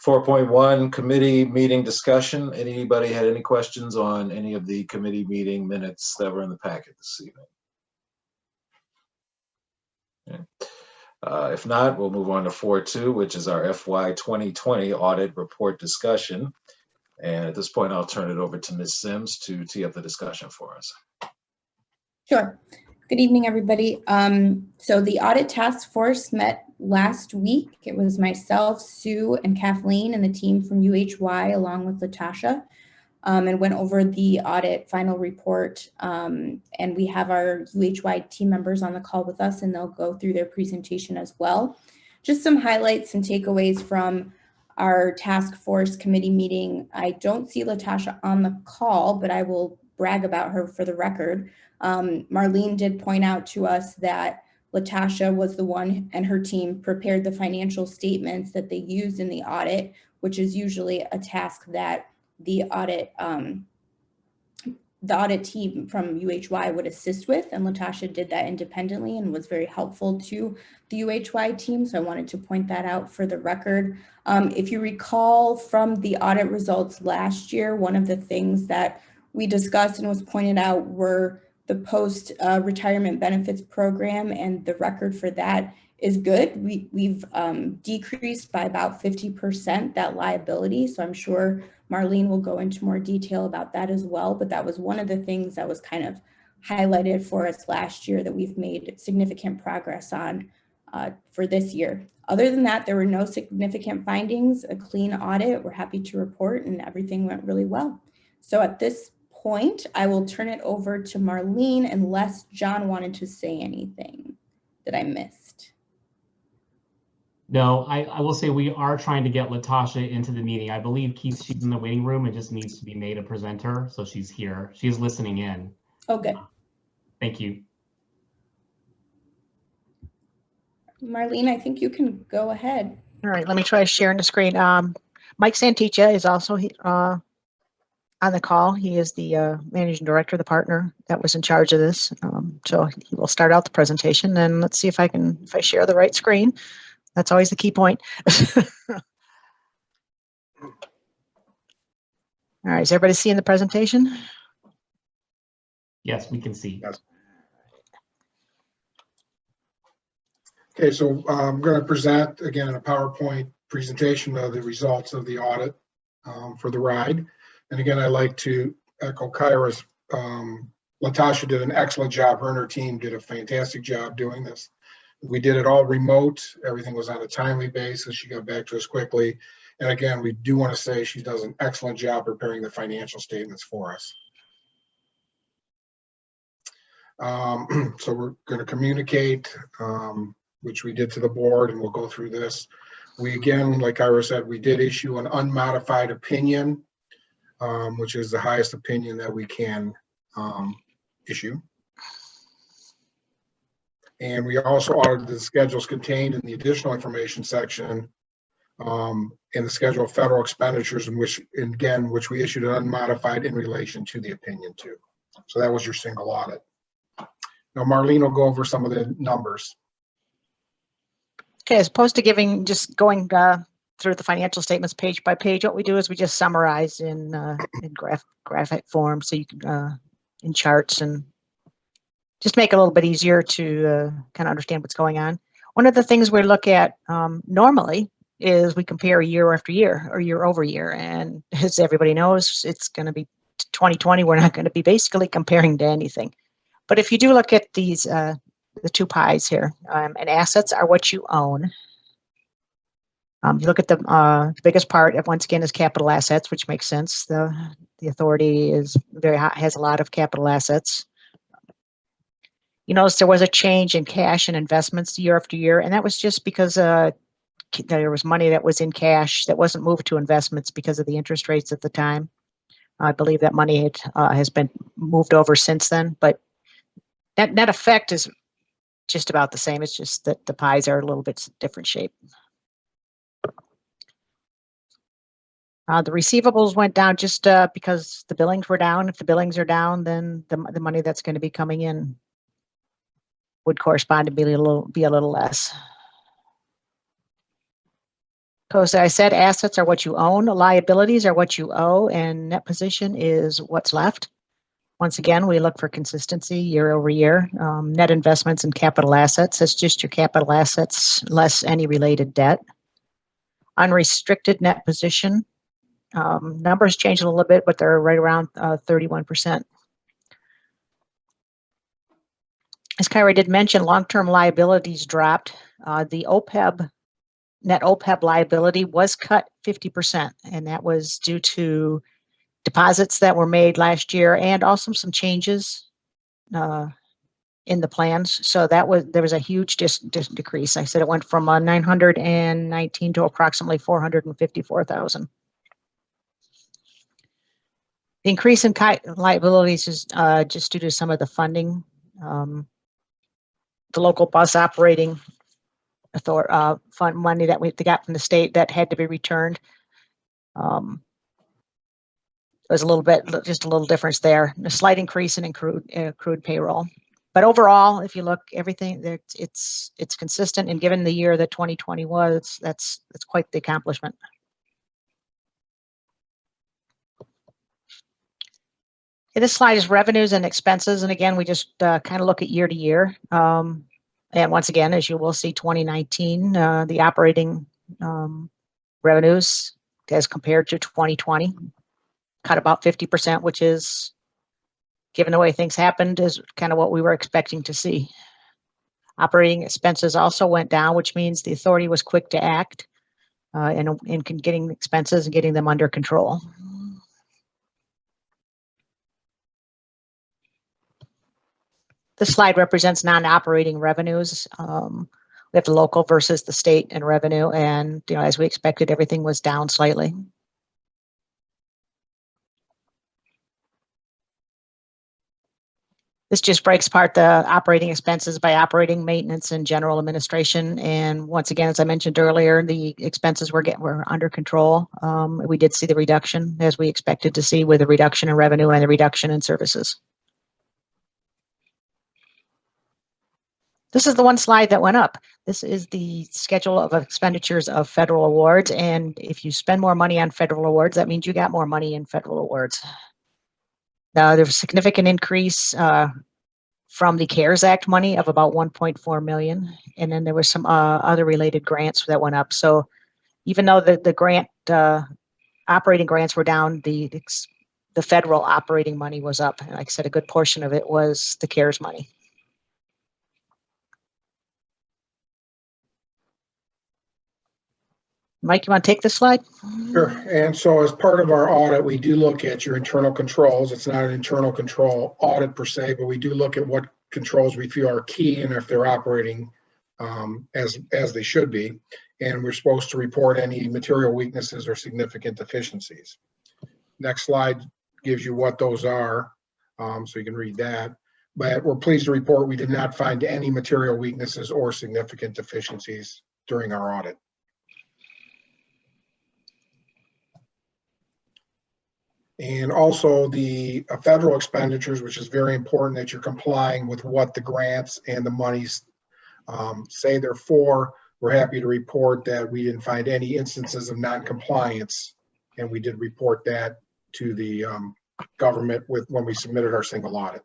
4.1, committee meeting discussion. Anybody had any questions on any of the committee meeting minutes that were in the packet this evening? Okay. If not, we'll move on to 4.2, which is our FY 2020 audit report discussion. And at this point, I'll turn it over to Ms. Sims to tee up the discussion for us. Sure. Good evening, everybody. So the audit task force met last week. It was myself, Sue, and Kathleen, and the team from UHY, along with Latasha, and went over the audit final report. And we have our UHY team members on the call with us, and they'll go through their presentation as well. Just some highlights and takeaways from our task force committee meeting. I don't see Latasha on the call, but I will brag about her for the record. Marlene did point out to us that Latasha was the one and her team prepared the financial statements that they used in the audit, which is usually a task that the audit team from UHY would assist with, and Latasha did that independently and was very helpful to the UHY team. So I wanted to point that out for the record. If you recall from the audit results last year, one of the things that we discussed and was pointed out were the post-retirement benefits program, and the record for that is good. We've decreased by about 50% that liability. So I'm sure Marlene will go into more detail about that as well. But that was one of the things that was kind of highlighted for us last year that we've made significant progress on for this year. Other than that, there were no significant findings, a clean audit. We're happy to report, and everything went really well. So at this point, I will turn it over to Marlene unless John wanted to say anything that I missed. No, I will say we are trying to get Latasha into the meeting. I believe Keith, she's in the waiting room and just needs to be made a presenter. So she's here. She's listening in. Oh, good. Thank you. Marlene, I think you can go ahead. All right, let me try sharing the screen. Mike Santicha is also on the call. He is the managing director, the partner that was in charge of this. So he will start out the presentation, and let's see if I share the right screen. That's always the key point. All right, is everybody seeing the presentation? Yes, we can see. Yes. Okay, so I'm going to present again a PowerPoint presentation of the results of the audit for TheRide. And again, I'd like to echo Kyra's. Latasha did an excellent job. Her and her team did a fantastic job doing this. We did it all remote. Everything was on a timely basis. She got back to us quickly. And again, we do want to say she does an excellent job preparing the financial statements for us. So we're going to communicate, which we did to the board, and we'll go through this. We, again, like Ira said, we did issue an unmodified opinion, which is the highest opinion that we can issue. And we also audited the schedules contained in the additional information section in the schedule of federal expenditures, in which, again, which we issued an unmodified in relation to the opinion too. So that was your single audit. Now Marlene will go over some of the numbers. Okay, as opposed to going through the financial statements page by page, what we do is we just summarize in graphic form, so you can in charts, and just make it a little bit easier to kind of understand what's going on. One of the things we look at normally is we compare year after year or year over year, and as everybody knows, it's going to be 2020. We're not going to be basically comparing to anything. But if you do look at these, the two pies here, and assets are what you own. You look at the biggest part, once again, is capital assets, which makes sense. The authority is has a lot of capital assets. You notice there was a change in cash and investments year after year, and that was just because there was money that was in cash that wasn't moved to investments because of the interest rates at the time. I believe that money has been moved over since then, but that net effect is just about the same. It's just that the pies are a little bit different shape. The receivables went down just because the billings were down. If the billings are down, then the money that's going to be coming in would correspond to be a little less. Because I said assets are what you own, liabilities are what you owe, and net position is what's left. Once again, we look for consistency year over year. Net investments and capital assets, that's just your capital assets less any related debt. Unrestricted net position, numbers change a little bit, but they're right around 31%. As Kyra did mention, long-term liabilities dropped. The OPEB, net OPEB liability was cut 50%, and that was due to deposits that were made last year and also some changes in the plans. So there was a huge decrease. I said it went from 919 to approximately 454,000. The increase in liabilities is just due to some of the funding. The local bus operating fund money that we got from the state that had to be returned. There's a little bit, just a little difference there. A slight increase in accrued payroll. But overall, if you look, everything it's consistent, and given the year that 2020 was, that's quite the accomplishment. This slide is revenues and expenses, and again, we just kind of look at year to year. And once again, as you will see, 2019, the operating revenues as compared to 2020 cut about 50%, which is, given the way things happened, is kind of what we were expecting to see. Operating expenses also went down, which means the authority was quick to act in getting expenses and getting them under control. This slide represents non-operating revenues. We have the local versus the state and revenue, and as we expected, everything was down slightly. This just breaks apart the operating expenses by operating, maintenance, and general administration. And once again, as I mentioned earlier, the expenses were under control. We did see the reduction as we expected to see, with the reduction in revenue and the reduction in services. This is the one slide that went up. This is the schedule of expenditures of federal awards. And if you spend more money on federal awards, that means you got more money in federal awards. Now, there's a significant increase from the CARES Act money of about 1.4 million. And then there was some other related grants that went up. So even though the grant operating grants were down, the federal operating money was up. And like I said, a good portion of it was the CARES money. Mike, you want to take this slide? Sure. And so as part of our audit, we do look at your internal controls. It's not an internal control audit per se, but we do look at what controls we feel are key and if they're operating as they should be. And we're supposed to report any material weaknesses or significant deficiencies. Next slide gives you what those are, so you can read that. But we're pleased to report we did not find any material weaknesses or significant deficiencies during our audit. And also the federal expenditures, which is very important that you're complying with what the grants and the monies say they're for. We're happy to report that we didn't find any instances of non-compliance, and we did report that to the government when we submitted our single audit.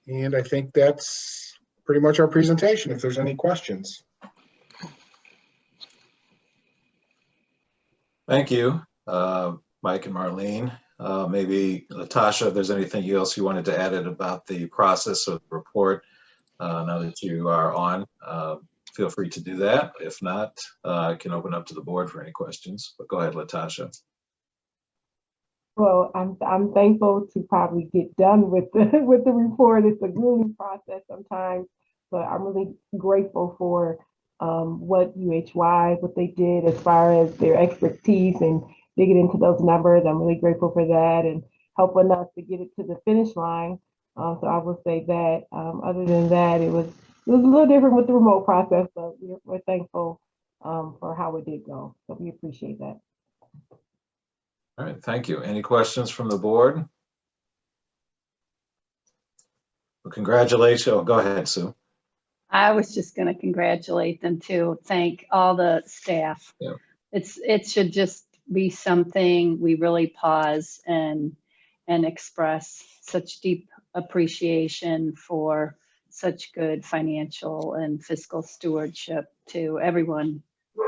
And I think that's pretty much our presentation, if there's any questions. Thank you, Mike and Marlene. Maybe Latasha, if there's anything else you wanted to add about the process of the report, now that you are on, feel free to do that. If not, I can open up to the board for any questions. But go ahead, Latasha. Well, I'm thankful to probably get done with the report. It's a grueling process sometimes, but I'm really grateful for what UHY, what they did as far as their expertise and digging into those numbers. I'm really grateful for that and helping us to get it to the finish line. So I will say that. Other than that, it was a little different with the remote process, but we're thankful for how it did go. So we appreciate that. All right, thank you. Any questions from the board? Well, congratulations. Oh, go ahead, Sue. I was just going to congratulate them too. Thank all the staff. Yeah. It should just be something we really pause and express such deep appreciation for such good financial and fiscal stewardship to everyone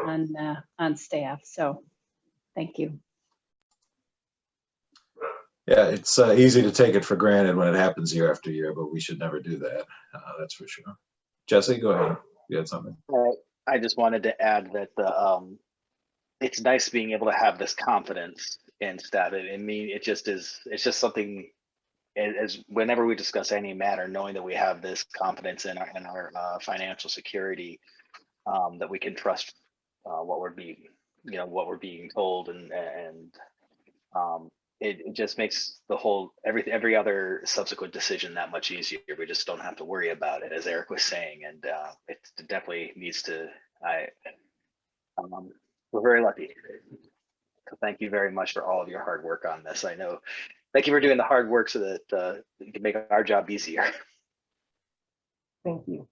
on staff. So thank you. Yeah, it's easy to take it for granted when it happens year after year, but we should never do that. That's for sure. Jesse, go ahead. You had something. I just wanted to add that it's nice being able to have this confidence in staff. I mean, it's just something. As whenever we discuss any matter, knowing that we have this confidence in our financial security, that we can trust what we're being told, and it just makes the whole every other subsequent decision that much easier. We just don't have to worry about it, as Eric was saying, and it definitely needs to. We're very lucky. So thank you very much for all of your hard work on this. I know, thank you for doing the hard work so that you can make our job easier. Thank you.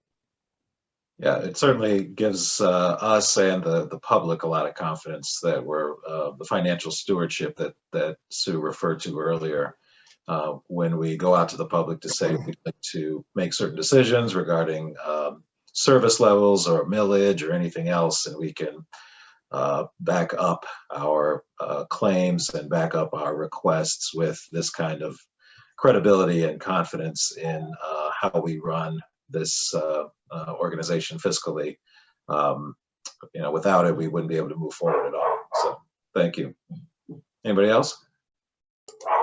Yeah, it certainly gives us and the public a lot of confidence that we're the financial stewardship that Sue referred to earlier. When we go out to the public to say we'd like to make certain decisions regarding service levels or millage or anything else, and we can back up our claims and back up our requests with this kind of credibility and confidence in how we run this organization fiscally. Without it, we wouldn't be able to move forward at all. So thank you. Anybody else?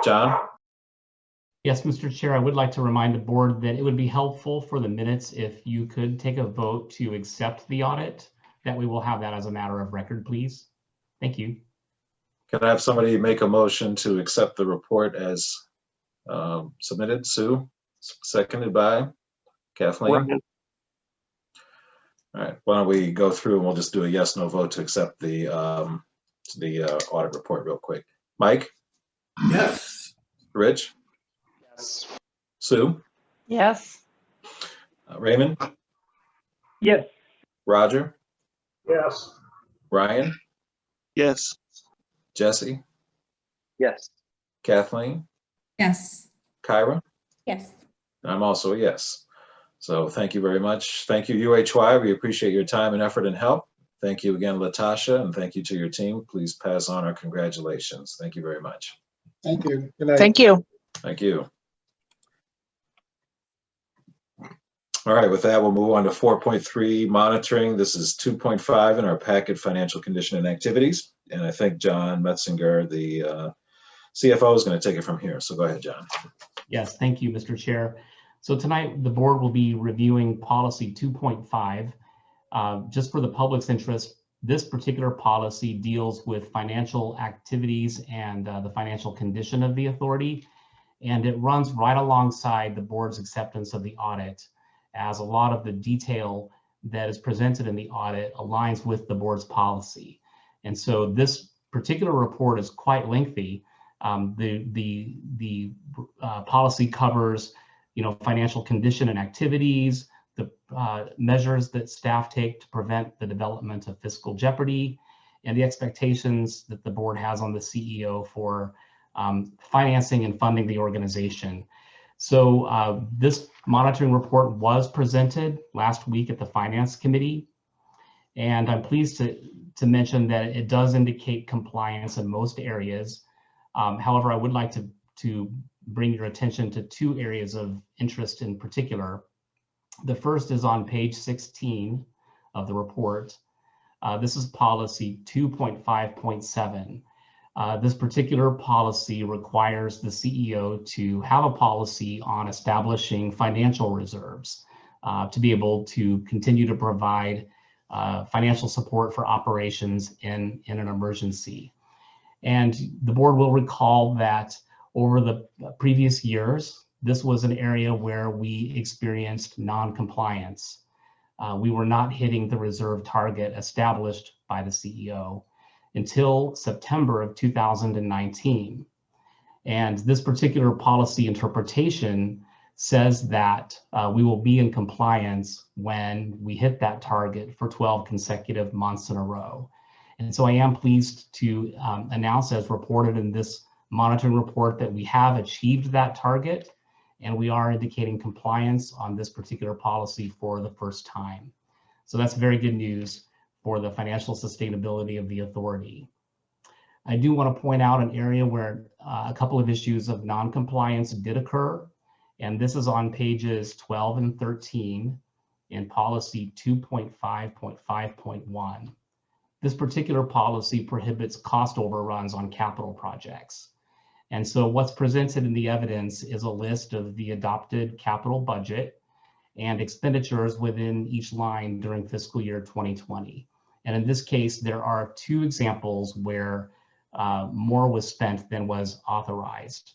John? Yes, Mr. Chair, I would like to remind the board that it would be helpful for the minutes if you could take a vote to accept the audit, that we will have that as a matter of record, please. Thank you. Can I have somebody make a motion to accept the report as submitted? Sue, seconded by Kathleen. Ryan. All right, why don't we go through and we'll just do a yes, no vote to accept the audit report real quick. Mike? Yes. Rich? Yes. Sue? Yes. Raymond? Yes. Roger? Yes. Ryan? Yes. Jesse? Yes. Kathleen? Yes. Kyra? Yes. I'm also a yes. So thank you very much. Thank you, UHY. We appreciate your time and effort and help. Thank you again, Latasha, and thank you to your team. Please pass on our congratulations. Thank you very much. Thank you. Good night. Thank you. Thank you. All right, with that, we'll move on to 4.3 monitoring. This is 2.5 in our packet, financial condition and activities. And I think John Metzinger, the CFO, is going to take it from here. So go ahead, John. Yes, thank you, Mr. Chair. So tonight, the board will be reviewing policy 2.5. Just for the public's interest, this particular policy deals with financial activities and the financial condition of the authority. And it runs right alongside the board's acceptance of the audit, as a lot of the detail that is presented in the audit aligns with the board's policy. And so this particular report is quite lengthy. The policy covers, financial condition and activities, the measures that staff take to prevent the development of fiscal jeopardy, and the expectations that the board has on the CEO for financing and funding the organization. So this monitoring report was presented last week at the Finance Committee, and I'm pleased to mention that it does indicate compliance in most areas. However, I would like to bring your attention to two areas of interest in particular. The first is on page 16 of the report. This is policy 2.5.7. This particular policy requires the CEO to have a policy on establishing financial reserves to be able to continue to provide financial support for operations in an emergency. And the board will recall that over the previous years, this was an area where we experienced non-compliance. We were not hitting the reserve target established by the CEO until September of 2019. And this particular policy interpretation says that we will be in compliance when we hit that target for 12 consecutive months in a row. And so I am pleased to announce, as reported in this monitoring report, that we have achieved that target, and we are indicating compliance on this particular policy for the first time. So that's very good news for the financial sustainability of the authority. I do want to point out an area where a couple of issues of non-compliance did occur, and this is on pages 12 and 13 in policy 2.5.5.1. This particular policy prohibits cost overruns on capital projects. And so what's presented in the evidence is a list of the adopted capital budget and expenditures within each line during fiscal year 2020. And in this case, there are two examples where more was spent than was authorized.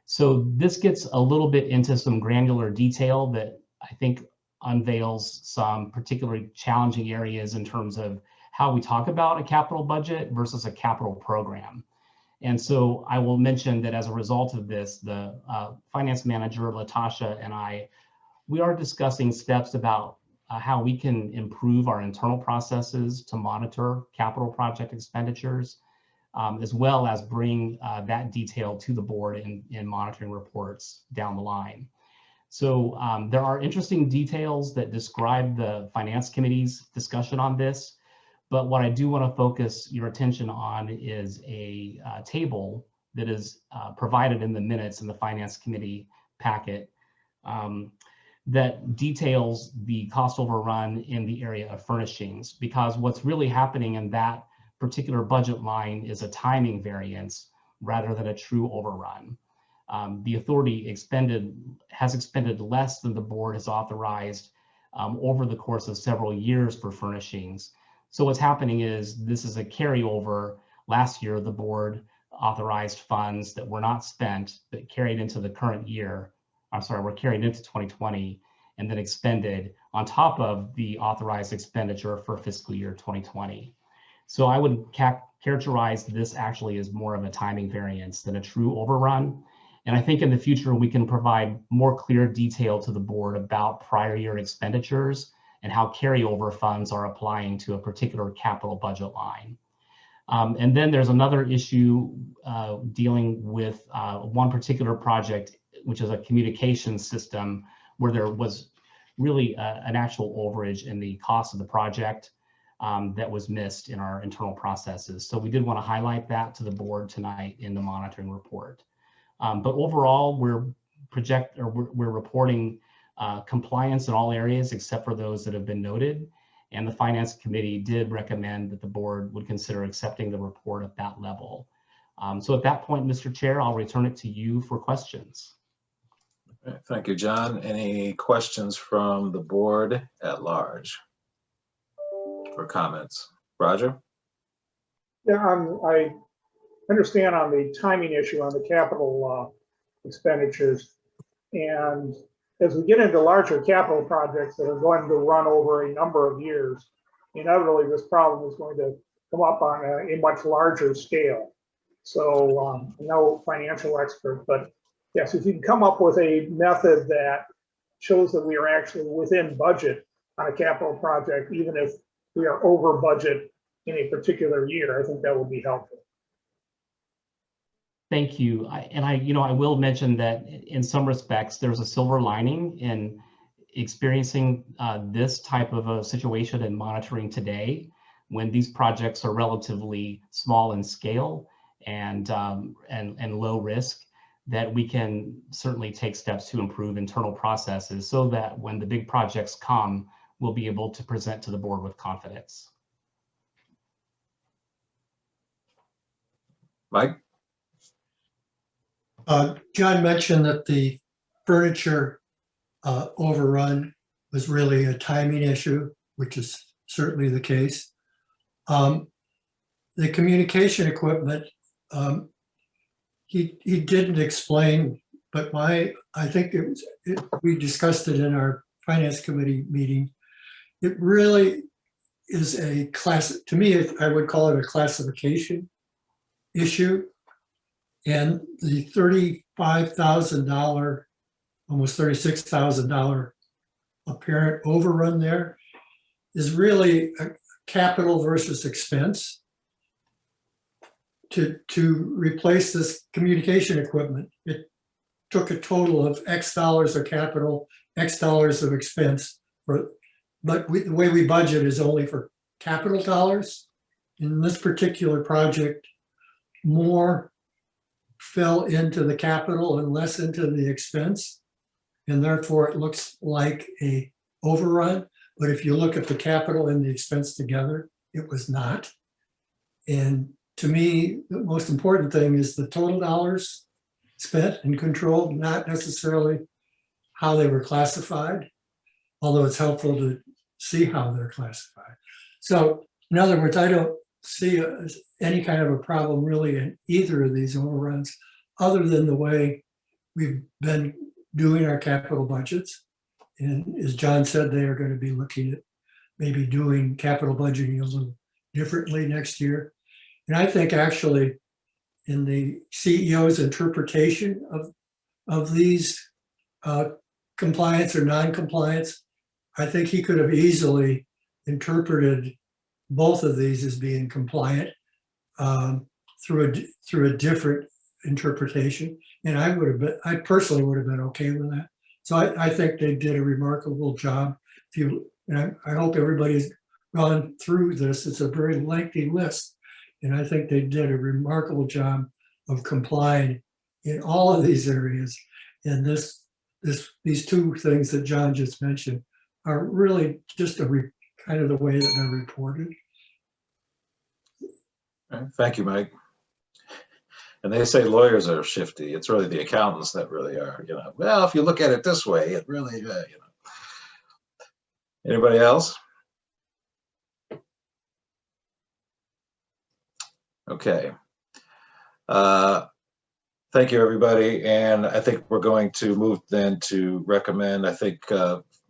So this gets a little bit into some granular detail that I think unveils some particularly challenging areas in terms of how we talk about a capital budget versus a capital program. And so I will mention that as a result of this, the finance manager, Latasha, and we are discussing steps about how we can improve our internal processes to monitor capital project expenditures, as well as bring that detail to the board in monitoring reports down the line. So there are interesting details that describe the Finance Committee's discussion on this. But what I do want to focus your attention on is a table that is provided in the minutes in the Finance Committee packet that details the cost overrun in the area of furnishings, because what's really happening in that particular budget line is a timing variance rather than a true overrun. The authority has expended less than the board has authorized over the course of several years for furnishings. So what's happening is this is a carryover. Last year, the board authorized funds that were not spent but carried into the current year. Were carried into 2020 and then expended on top of the authorized expenditure for fiscal year 2020. So I would characterize this actually as more of a timing variance than a true overrun. And I think in the future, we can provide more clear detail to the board about prior year expenditures and how carryover funds are applying to a particular capital budget line. And then there's another issue dealing with one particular project, which is a communication system where there was really an actual overage in the cost of the project that was missed in our internal processes. So we did want to highlight that to the board tonight in the monitoring report. But overall, we're reporting compliance in all areas except for those that have been noted. And the Finance Committee did recommend that the board would consider accepting the report at that level. So at that point, Mr. Chair, I'll return it to you for questions. Okay, thank you, John. Any questions from the board at large or comments? Roger? Yeah, I understand on the timing issue on the capital expenditures. And as we get into larger capital projects that are going to run over a number of years, inevitably this problem is going to come up on a much larger scale. So I'm no financial expert, but yes, if you can come up with a method that shows that we are actually within budget on a capital project, even if we are over budget in a particular year, I think that would be helpful. Thank you. I will mention that in some respects, there's a silver lining in experiencing this type of a situation and monitoring today, when these projects are relatively small in scale and low risk, that we can certainly take steps to improve internal processes so that when the big projects come, we'll be able to present to the board with confidence. Mike? John mentioned that the furniture overrun was really a timing issue, which is certainly the case. The communication equipment, he didn't explain, but I think we discussed it in our Finance Committee meeting. It really is a to me, I would call it a classification issue. And the $35,000, almost $36,000 apparent overrun there is really a capital versus expense. To replace this communication equipment, it took a total of X dollars of capital, X dollars of expense. But the way we budget is only for capital dollars. In this particular project, more fell into the capital and less into the expense. And therefore it looks like a overrun. But if you look at the capital and the expense together, it was not. And to me, the most important thing is the total dollars spent and controlled, not necessarily how they were classified, although it's helpful to see how they're classified. So in other words, I don't see any kind of a problem really in either of these overruns, other than the way we've been doing our capital budgets. And as John said, they are going to be looking at maybe doing capital budgeting a little differently next year. And I think actually in the CEO's interpretation of these compliance or non-compliance, I think he could have easily interpreted both of these as being compliant through a different interpretation. And I personally would have been okay with that. So I think they did a remarkable job. And I hope everybody's gone through this. It's a very lengthy list. And I think they did a remarkable job of complying in all of these areas. And these two things that John just mentioned are really just kind of the way that they're reported. Thank you, Mike. And they say lawyers are shifty. It's really the accountants that really are, well, if you look at it this way, it really, Anybody else? Okay. Thank you, everybody. And I think we're going to move then to recommend, I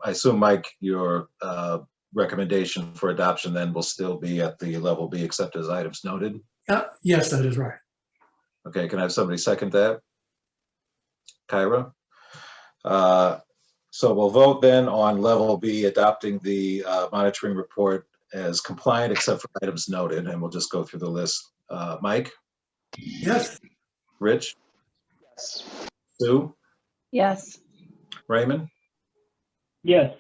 assume, Mike, your recommendation for adoption then will still be at the level B, except as items noted? Yes, that is right. Okay, can I have somebody second that? Kyra? So we'll vote then on level B, adopting the monitoring report as compliant except for items noted, and we'll just go through the list. Mike? Yes. Rich? Yes. Sue? Yes. Raymond? Yes.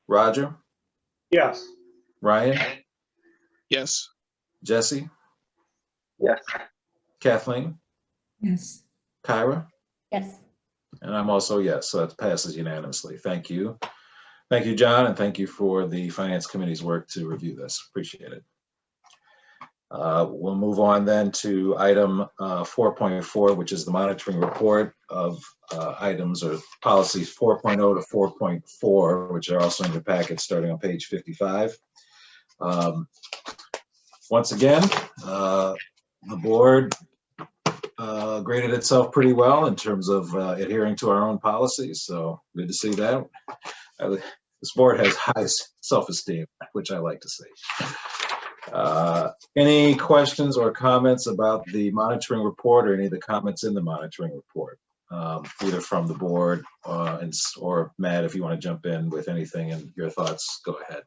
Roger? Yes. Ryan? Yes. Jesse? Yes. Kathleen? Yes. Kyra? Yes. And I'm also yes, so that passes unanimously. Thank you. Thank you, John, and thank you for the Finance Committee's work to review this. Appreciate it. We'll move on then to item 4.4, which is the monitoring report of items or policies 4.0 to 4.4, which are also in your packet starting on page 55. Once again, the board graded itself pretty well in terms of adhering to our own policies, so good to see that. This board has high self-esteem, which I like to see. Any questions or comments about the monitoring report or any of the comments in the monitoring report, either from the board or Matt, if you want to jump in with anything and your thoughts, go ahead.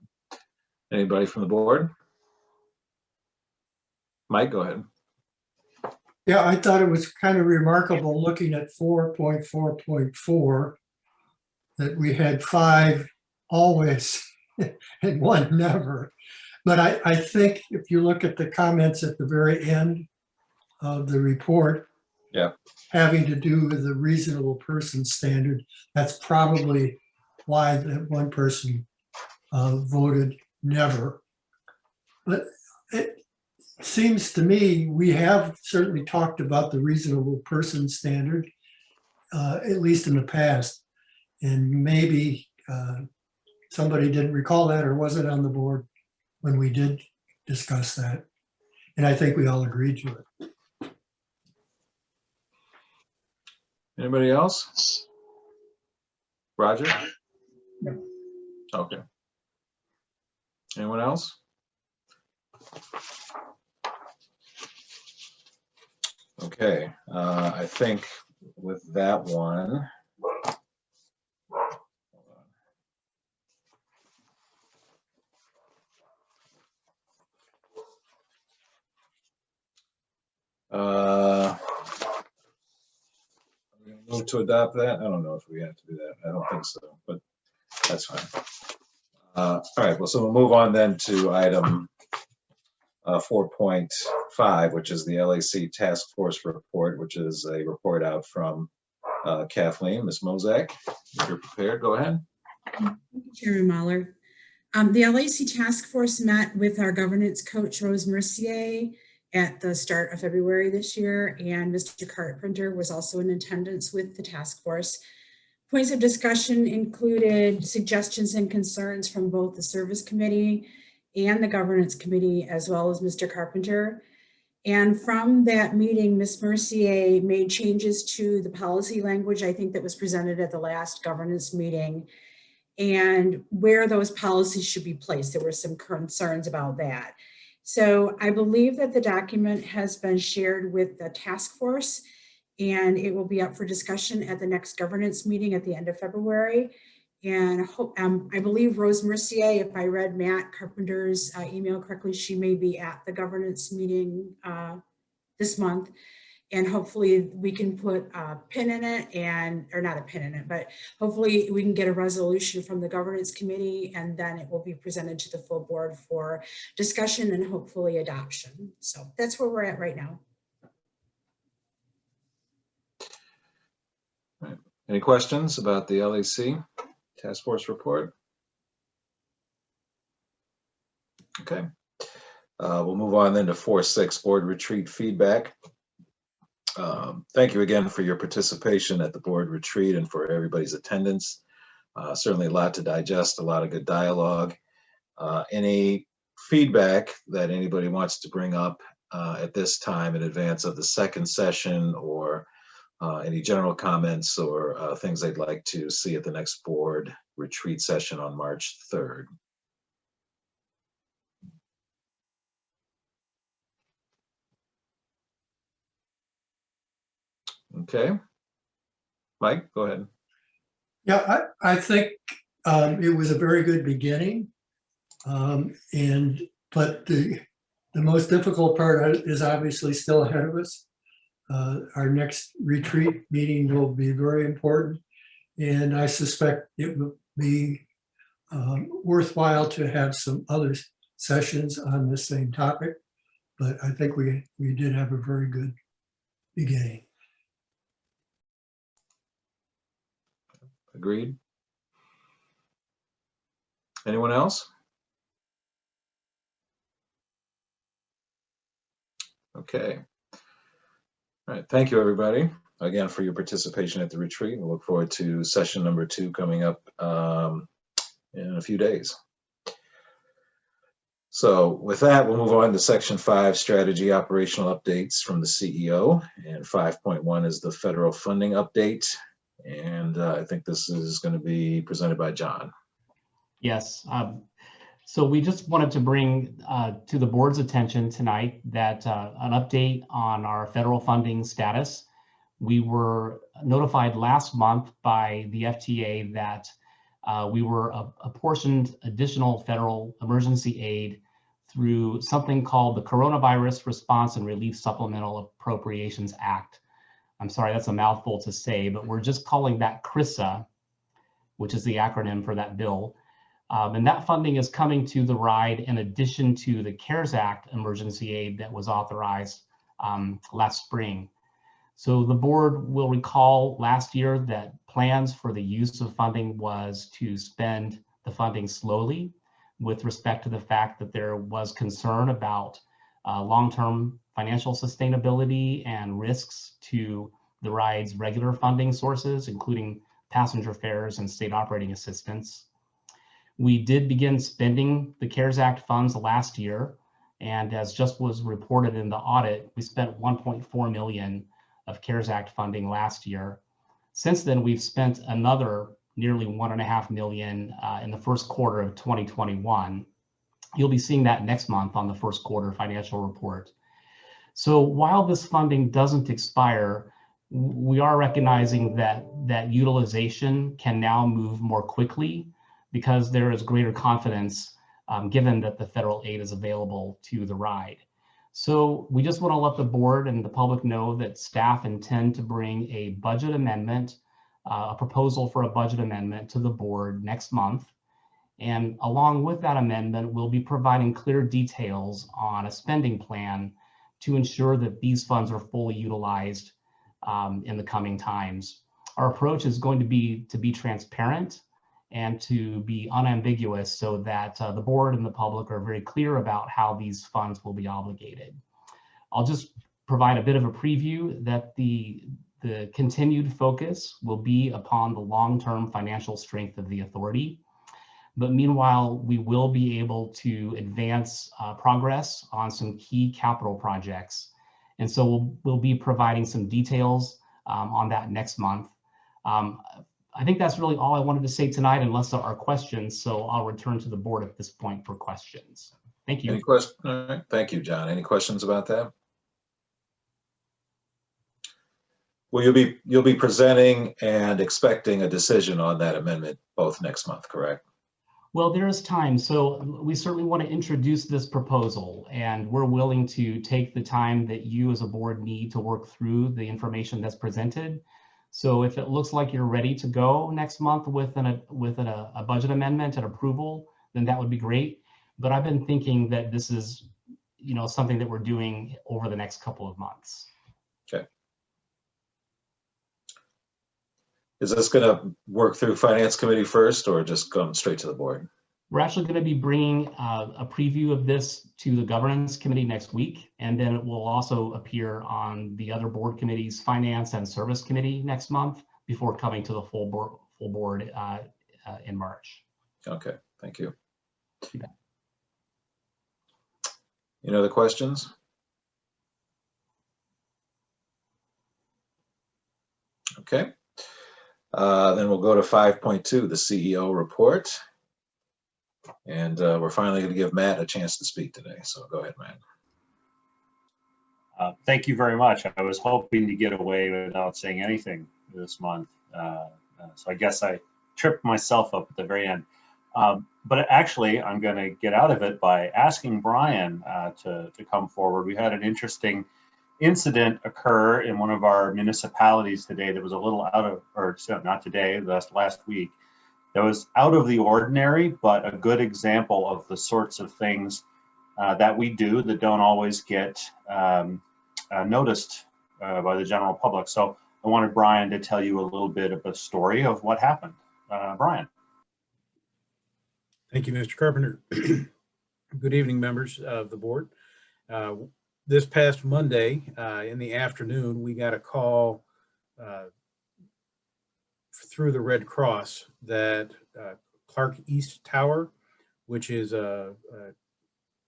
Anybody from the board? Mike, go ahead. Yeah, I thought it was kind of remarkable looking at 4.4.4 that we had 5 always and 1 never. But I think if you look at the comments at the very end of the report, having to do with the reasonable person standard, that's probably why that 1 person voted never. But it seems to me we have certainly talked about the reasonable person standard, at least in the past. And maybe somebody didn't recall that or wasn't on the board when we did discuss that. And I think we all agreed to it. Anybody else? Roger? No. Okay. Anyone else? Okay, I think with that one, move to adopt that? I don't know if we have to do that. I don't think so, but that's fine. All right, well, so we'll move on then to item 4.5, which is the LAC Task Force report, which is a report out from Kathleen. Ms. Mozak, if you're prepared, go ahead. Thank you, Chairman Mahler. The LAC Task Force met with our governance coach, Rose Mercier, at the start of February this year, and Mr. Carpenter was also in attendance with the task force. Points of discussion included suggestions and concerns from both the Service Committee and the Governance Committee, as well as Mr. Carpenter. And from that meeting, Ms. Mercier made changes to the policy language, I think, that was presented at the last governance meeting, and where those policies should be placed. There were some concerns about that. So I believe that the document has been shared with the task force, and it will be up for discussion at the next governance meeting at the end of February. And I believe Rose Mercier, if I read Matt Carpenter's email correctly, she may be at the governance meeting this month. And hopefully we can put a pin in it or not a pin in it, but hopefully we can get a resolution from the governance committee, and then it will be presented to the full board for discussion and hopefully adoption. So that's where we're at right now. Right. Any questions about the LAC task force report? Okay. We'll move on then to 4.6 board retreat feedback. Thank you again for your participation at the board retreat and for everybody's attendance. Certainly a lot to digest, a lot of good dialogue. Any feedback that anybody wants to bring up at this time in advance of the second session, or any general comments or things they'd like to see at the next board retreat session on March 3rd? Okay. Mike, go ahead. Yeah, I think it was a very good beginning. But the most difficult part is obviously still ahead of us. Our next retreat meeting will be very important, and I suspect it will be worthwhile to have some other sessions on the same topic. But I think we did have a very good beginning. Agreed. Anyone else? Okay. All right. Thank you, everybody, again, for your participation at the retreat. We look forward to session number 2 coming up in a few days. So with that, we'll move on to section 5, strategy operational updates from the CEO. And 5.1 is the federal funding update. And I think this is going to be presented by John. Yes. So we just wanted to bring to the board's attention tonight that an update on our federal funding status. We were notified last month by the FTA that we were apportioned additional federal emergency aid through something called the Coronavirus Response and Relief Supplemental Appropriations Act. I'm sorry, that's a mouthful to say, but we're just calling that CRISA, which is the acronym for that bill. And that funding is coming to the RIDE in addition to the CARES Act emergency aid that was authorized last spring. So the board will recall last year that plans for the use of funding was to spend the funding slowly with respect to the fact that there was concern about long-term financial sustainability and risks to the RIDE's regular funding sources, including passenger fares and state operating assistance. We did begin spending the CARES Act funds last year, and as just was reported in the audit, we spent 1.4 million of CARES Act funding last year. Since then, we've spent another nearly 1.5 million in the first quarter of 2021. You'll be seeing that next month on the first quarter financial report. So while this funding doesn't expire, we are recognizing that utilization can now move more quickly because there is greater confidence given that the federal aid is available to the RIDE. So we just want to let the board and the public know that staff intend to bring a budget amendment, a proposal for a budget amendment to the board next month. And along with that amendment, we'll be providing clear details on a spending plan to ensure that these funds are fully utilized in the coming times. Our approach is going to be transparent and to be unambiguous so that the board and the public are very clear about how these funds will be obligated. I'll just provide a bit of a preview that the continued focus will be upon the long-term financial strength of the authority. But meanwhile, we will be able to advance progress on some key capital projects. And so we'll be providing some details on that next month. I think that's really all I wanted to say tonight, unless there are questions. So I'll return to the board at this point for questions. Thank you. Any questions? All right, thank you, John. Any questions about that? Well, you'll be presenting and expecting a decision on that amendment both next month, correct? Well, there is time. So we certainly want to introduce this proposal, and we're willing to take the time that you as a board need to work through the information that's presented. So if it looks like you're ready to go next month with a budget amendment and approval, then that would be great. But I've been thinking that this is, something that we're doing over the next couple of months. Okay. Is this going to work through Finance Committee first or just come straight to the board? We're actually going to be bringing a preview of this to the Governance Committee next week, and then it will also appear on the other board committees, Finance and Service Committee next month, before coming to the full board in March. Okay, thank you. You bet. Any other questions? Okay. Then we'll go to 5.2, the CEO report. And we're finally going to give Matt a chance to speak today. So go ahead, Matt. Thank you very much. I was hoping to get away without saying anything this month. So I guess I tripped myself up at the very end. But actually, I'm going to get out of it by asking Brian to come forward. We had an interesting incident occur in one of our municipalities today that was a little out of, or not today, last week. That was out of the ordinary, but a good example of the sorts of things that we do that don't always get noticed by the general public. So I wanted Brian to tell you a little bit of a story of what happened. Brian. Thank you, Mr. Carpenter. Good evening, members of the board. This past Monday in the afternoon, we got a call through the Red Cross that Clark East Tower, which is a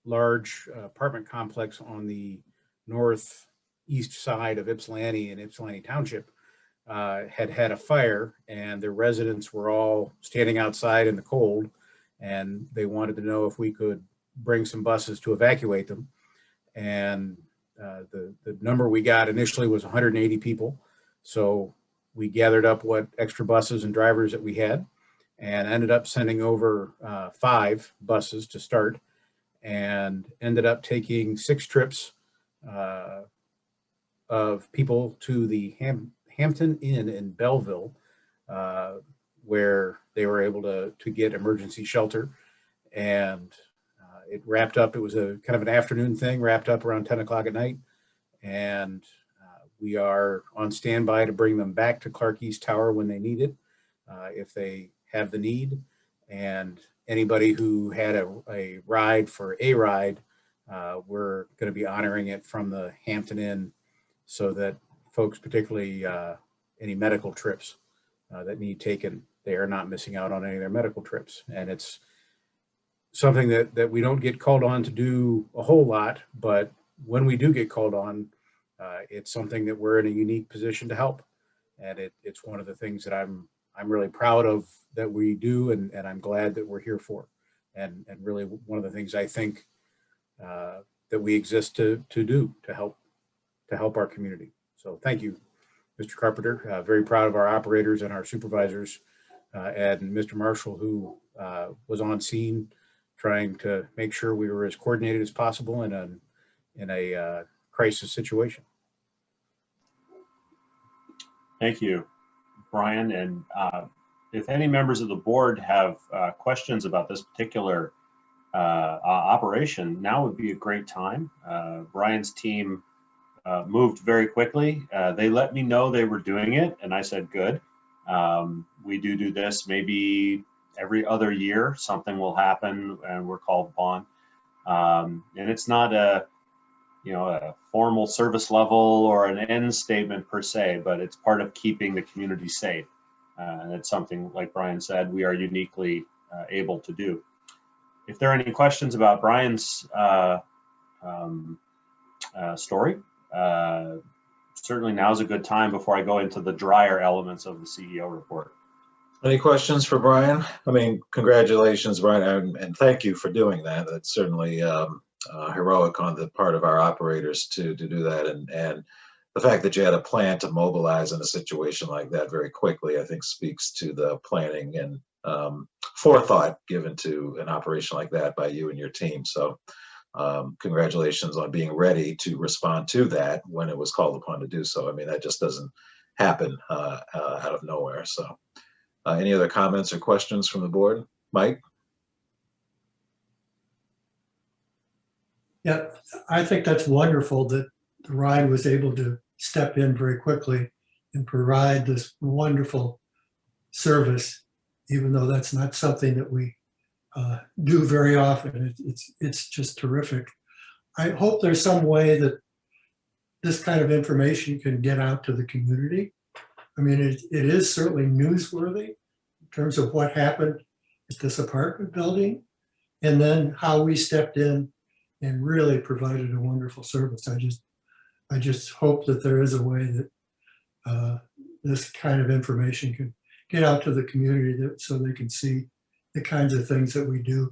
large apartment complex on the northeast side of Ypsilanti and Ypsilanti Township, had a fire, and their residents were all standing outside in the cold, and they wanted to know if we could bring some buses to evacuate them. And the number we got initially was 180 people. So we gathered up what extra buses and drivers that we had and ended up sending over 5 buses to start, and ended up taking 6 trips of people to the Hampton Inn in Belleville, where they were able to get emergency shelter. And it wrapped up, it was a kind of an afternoon thing, wrapped up around 10 o'clock at night. And we are on standby to bring them back to Clark East Tower when they need it, if they have the need. And anybody who had a ride for a ride, we're going to be honoring it from the Hampton Inn, so that folks, particularly any medical trips that need taken, they are not missing out on any of their medical trips. And it's something that we don't get called on to do a whole lot, but when we do get called on, it's something that we're in a unique position to help. And it's one of the things that I'm really proud of that we do, and I'm glad that we're here for. And really one of the things I think that we exist to do, to help our community. So thank you, Mr. Carpenter. Very proud of our operators and our supervisors, and Mr. Marshall, who was on scene trying to make sure we were as coordinated as possible in a crisis situation. Thank you, Brian. And if any members of the board have questions about this particular operation, now would be a great time. Brian's team moved very quickly. They let me know they were doing it, and I said, good. We do this maybe every other year. Something will happen and we're called upon. And it's not a formal service level or an end statement per se, but it's part of keeping the community safe. And it's something, like Brian said, we are uniquely able to do. If there are any questions about Brian's story, certainly now's a good time before I go into the drier elements of the CEO report. Any questions for Brian? I mean, congratulations, Brian, and thank you for doing that. That's certainly heroic on the part of our operators to do that, and the fact that you had a plan to mobilize in a situation like that very quickly, I think speaks to the planning and forethought given to an operation like that by you and your team. So congratulations on being ready to respond to that when it was called upon to do so. I mean, that just doesn't happen out of nowhere. So any other comments or questions from the board? Mike? Yeah, I think that's wonderful that TheRide was able to step in very quickly and provide this wonderful service, even though that's not something that we do very often. It's just terrific. I hope there's some way that this kind of information can get out to the community. I mean, it is certainly newsworthy in terms of what happened at this apartment building, and then how we stepped in and really provided a wonderful service. I just hope that there is a way that this kind of information can get out to the community so they can see the kinds of things that we do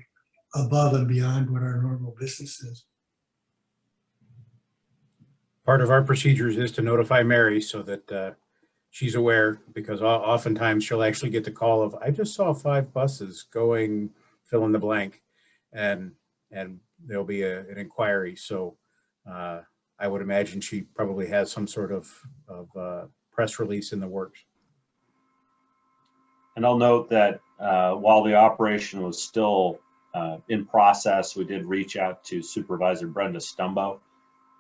above and beyond what our normal business is. Part of our procedures is to notify Mary so that she's aware, because oftentimes she'll actually get the call of, I just saw 5 buses going fill in the blank, and there'll be an inquiry. So I would imagine she probably has some sort of press release in the works. And I'll note that while the operation was still in process, we did reach out to Supervisor Brenda Stumbo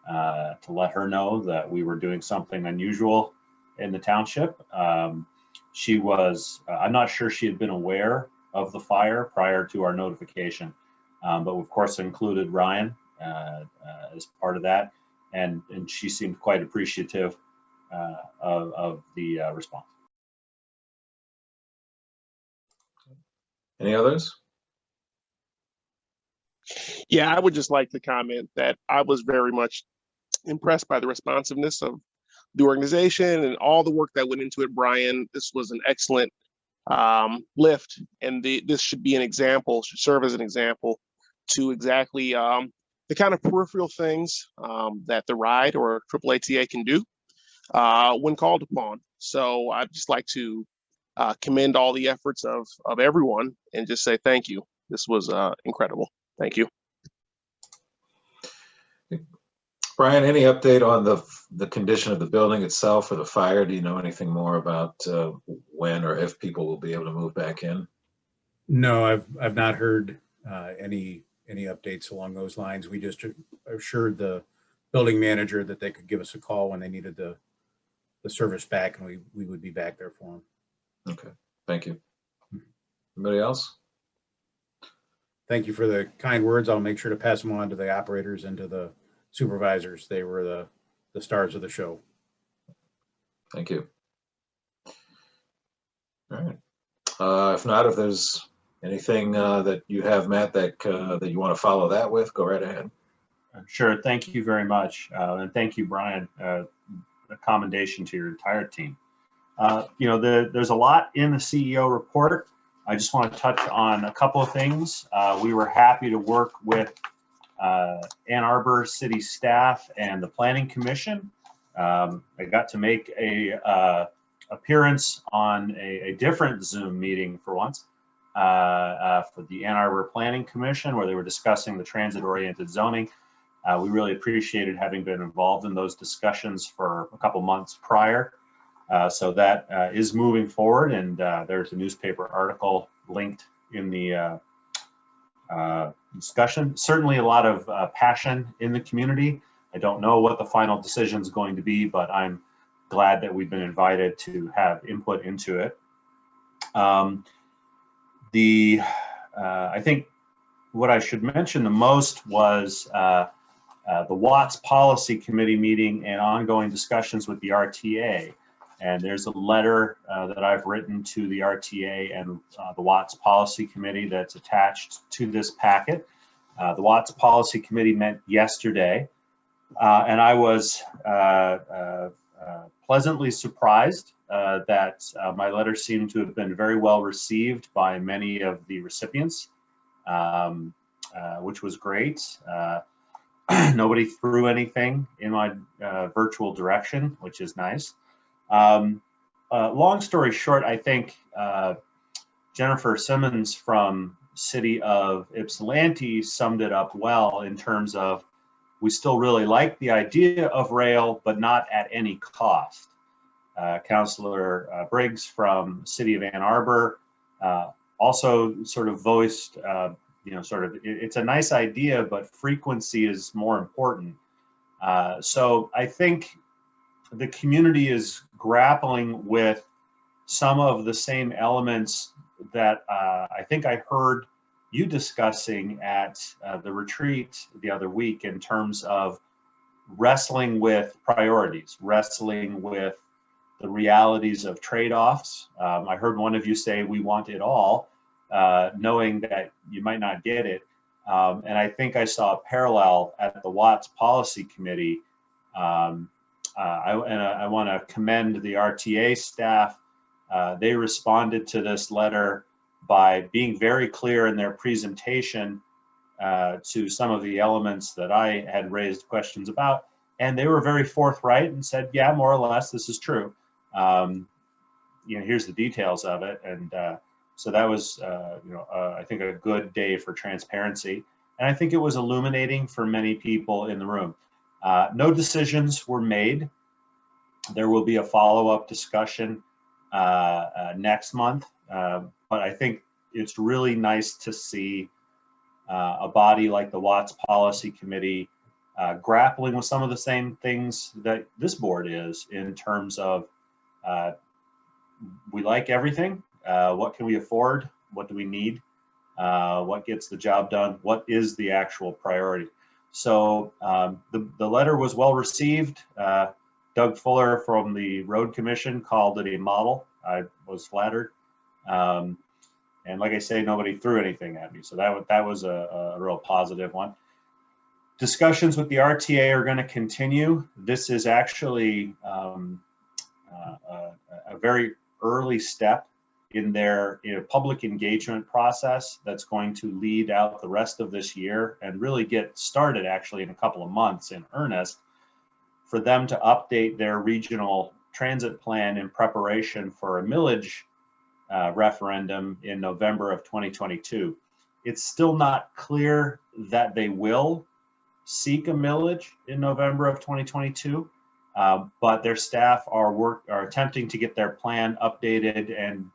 to let her know that we were doing something unusual in the township. She was, I'm not sure she had been aware of the fire prior to our notification, but of course included Ryan as part of that. And she seemed quite appreciative of the response. Any others? Yeah, I would just like to comment that I was very much impressed by the responsiveness of the organization and all the work that went into it, Brian. This was an excellent lift, and this should be an example, should serve as an example to exactly the kind of peripheral things that TheRide or AAATA can do when called upon. So I'd just like to commend all the efforts of everyone and just say thank you. This was incredible. Thank you. Brian, any update on the condition of the building itself or the fire? Do you know anything more about when or if people will be able to move back in? No, I've not heard any updates along those lines. We just assured the building manager that they could give us a call when they needed the service back, and we would be back there for them. Okay, thank you. Anybody else? Thank you for the kind words. I'll make sure to pass them on to the operators and to the supervisors. They were the stars of the show. Thank you. All right. If not, if there's anything that you have, Matt, that you want to follow that with, go right ahead. Sure. Thank you very much. And thank you, Brian. A commendation to your entire team. There's a lot in the CEO report. I just want to touch on a couple of things. We were happy to work with Ann Arbor City staff and the Planning Commission. I got to make a appearance on a different Zoom meeting for once for the Ann Arbor Planning Commission, where they were discussing the transit-oriented zoning. We really appreciated having been involved in those discussions for a couple months prior. So that is moving forward, and there's a newspaper article linked in the discussion. Certainly a lot of passion in the community. I don't know what the final decision is going to be, but I'm glad that we've been invited to have input into it. I think what I should mention the most was the Watts Policy Committee meeting and ongoing discussions with the RTA. And there's a letter that I've written to the RTA and the Watts Policy Committee that's attached to this packet. The Watts Policy Committee met yesterday, and I was pleasantly surprised that my letter seemed to have been very well received by many of the recipients, which was great. Nobody threw anything in my virtual direction, which is nice. Long story short, I think Jennifer Simmons from City of Ypsilanti summed it up well in terms of we still really like the idea of rail, but not at any cost. Councillor Briggs from City of Ann Arbor also sort of voiced, it's a nice idea, but frequency is more important. So I think the community is grappling with some of the same elements that I think I heard you discussing at the retreat the other week in terms of wrestling with priorities, wrestling with the realities of trade-offs. I heard one of you say we want it all, knowing that you might not get it. And I think I saw a parallel at the Watts Policy Committee. I want to commend the RTA staff. They responded to this letter by being very clear in their presentation to some of the elements that I had raised questions about. And they were very forthright and said, yeah, more or less, this is true. Here's the details of it. And so that was, I think a good day for transparency. And I think it was illuminating for many people in the room. No decisions were made. There will be a follow-up discussion next month. But I think it's really nice to see a body like the Watts Policy Committee grappling with some of the same things that this board is in terms of we like everything. What can we afford? What do we need? What gets the job done? What is the actual priority? So the letter was well received. Doug Fuller from the Road Commission called it a model. I was flattered. And like I say, nobody threw anything at me. So that was a real positive one. Discussions with the RTA are going to continue. This is actually a very early step in their public engagement process that's going to lead out the rest of this year and really get started actually in a couple of months in earnest for them to update their regional transit plan in preparation for a millage referendum in November of 2022. It's still not clear that they will seek a millage in November of 2022, but their staff are attempting to get their plan updated and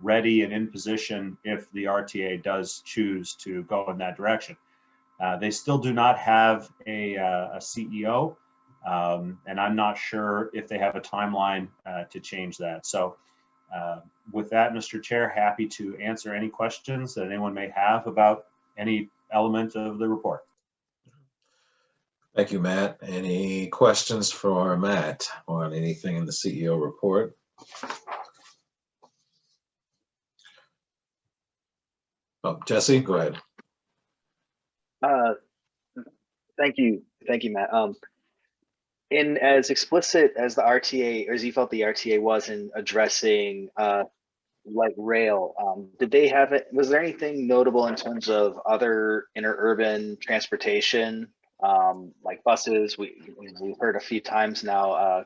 ready and in position if the RTA does choose to go in that direction. They still do not have a CEO, and I'm not sure if they have a timeline to change that. So with that, Mr. Chair, happy to answer any questions that anyone may have about any element of the report. Thank you, Matt. Any questions for Matt on anything in the CEO report? Oh, Jesse, go ahead. Thank you, Matt. In as explicit as the RTA, or as you felt the RTA was in addressing like rail, did they have it? Was there anything notable in terms of other interurban transportation, like buses? We've heard a few times now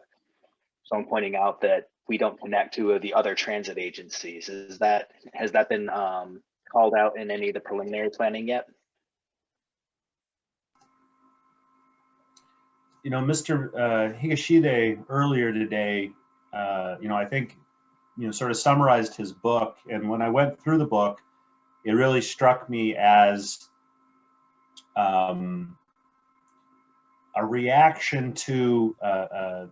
someone pointing out that we don't connect to the other transit agencies. Has that been called out in any of the preliminary planning yet? Mr. Higashide earlier today, I think, sort of summarized his book. And when I went through the book, it really struck me as a reaction to a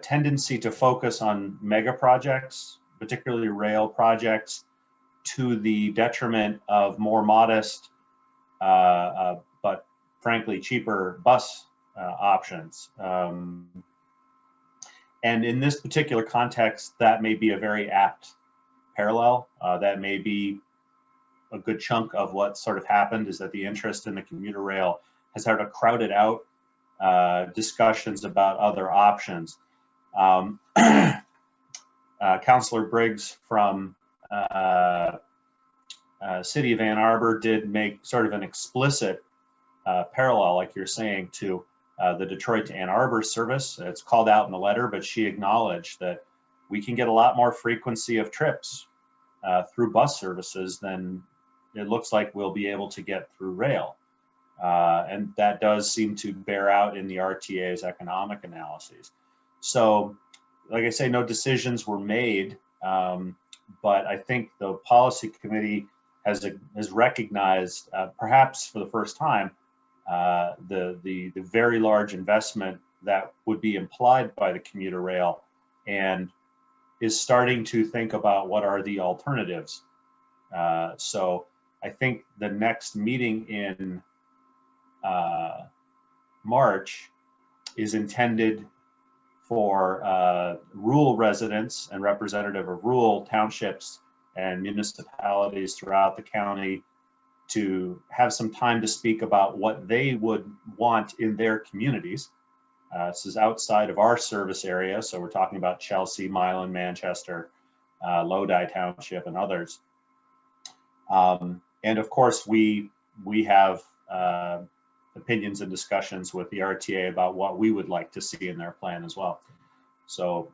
tendency to focus on mega projects, particularly rail projects, to the detriment of more modest, but frankly cheaper bus options. And in this particular context, that may be a very apt parallel. That may be a good chunk of what sort of happened, is that the interest in the commuter rail has sort of crowded out discussions about other options. Councilor Briggs from City of Ann Arbor did make sort of an explicit parallel, like you're saying, to the Detroit to Ann Arbor service. It's called out in the letter, but she acknowledged that we can get a lot more frequency of trips through bus services than it looks like we'll be able to get through rail. And that does seem to bear out in the RTA's economic analyses. So, like I say, no decisions were made, but I think the policy committee has recognized, perhaps for the first time, the very large investment that would be implied by the commuter rail, and is starting to think about what are the alternatives. So I think the next meeting in March is intended for rural residents and representative of rural townships and municipalities throughout the county to have some time to speak about what they would want in their communities. This is outside of our service area, so we're talking about Chelsea, Milan, Manchester, Lodi Township, and others. And of course, we have opinions and discussions with the RTA about what we would like to see in their plan as well. So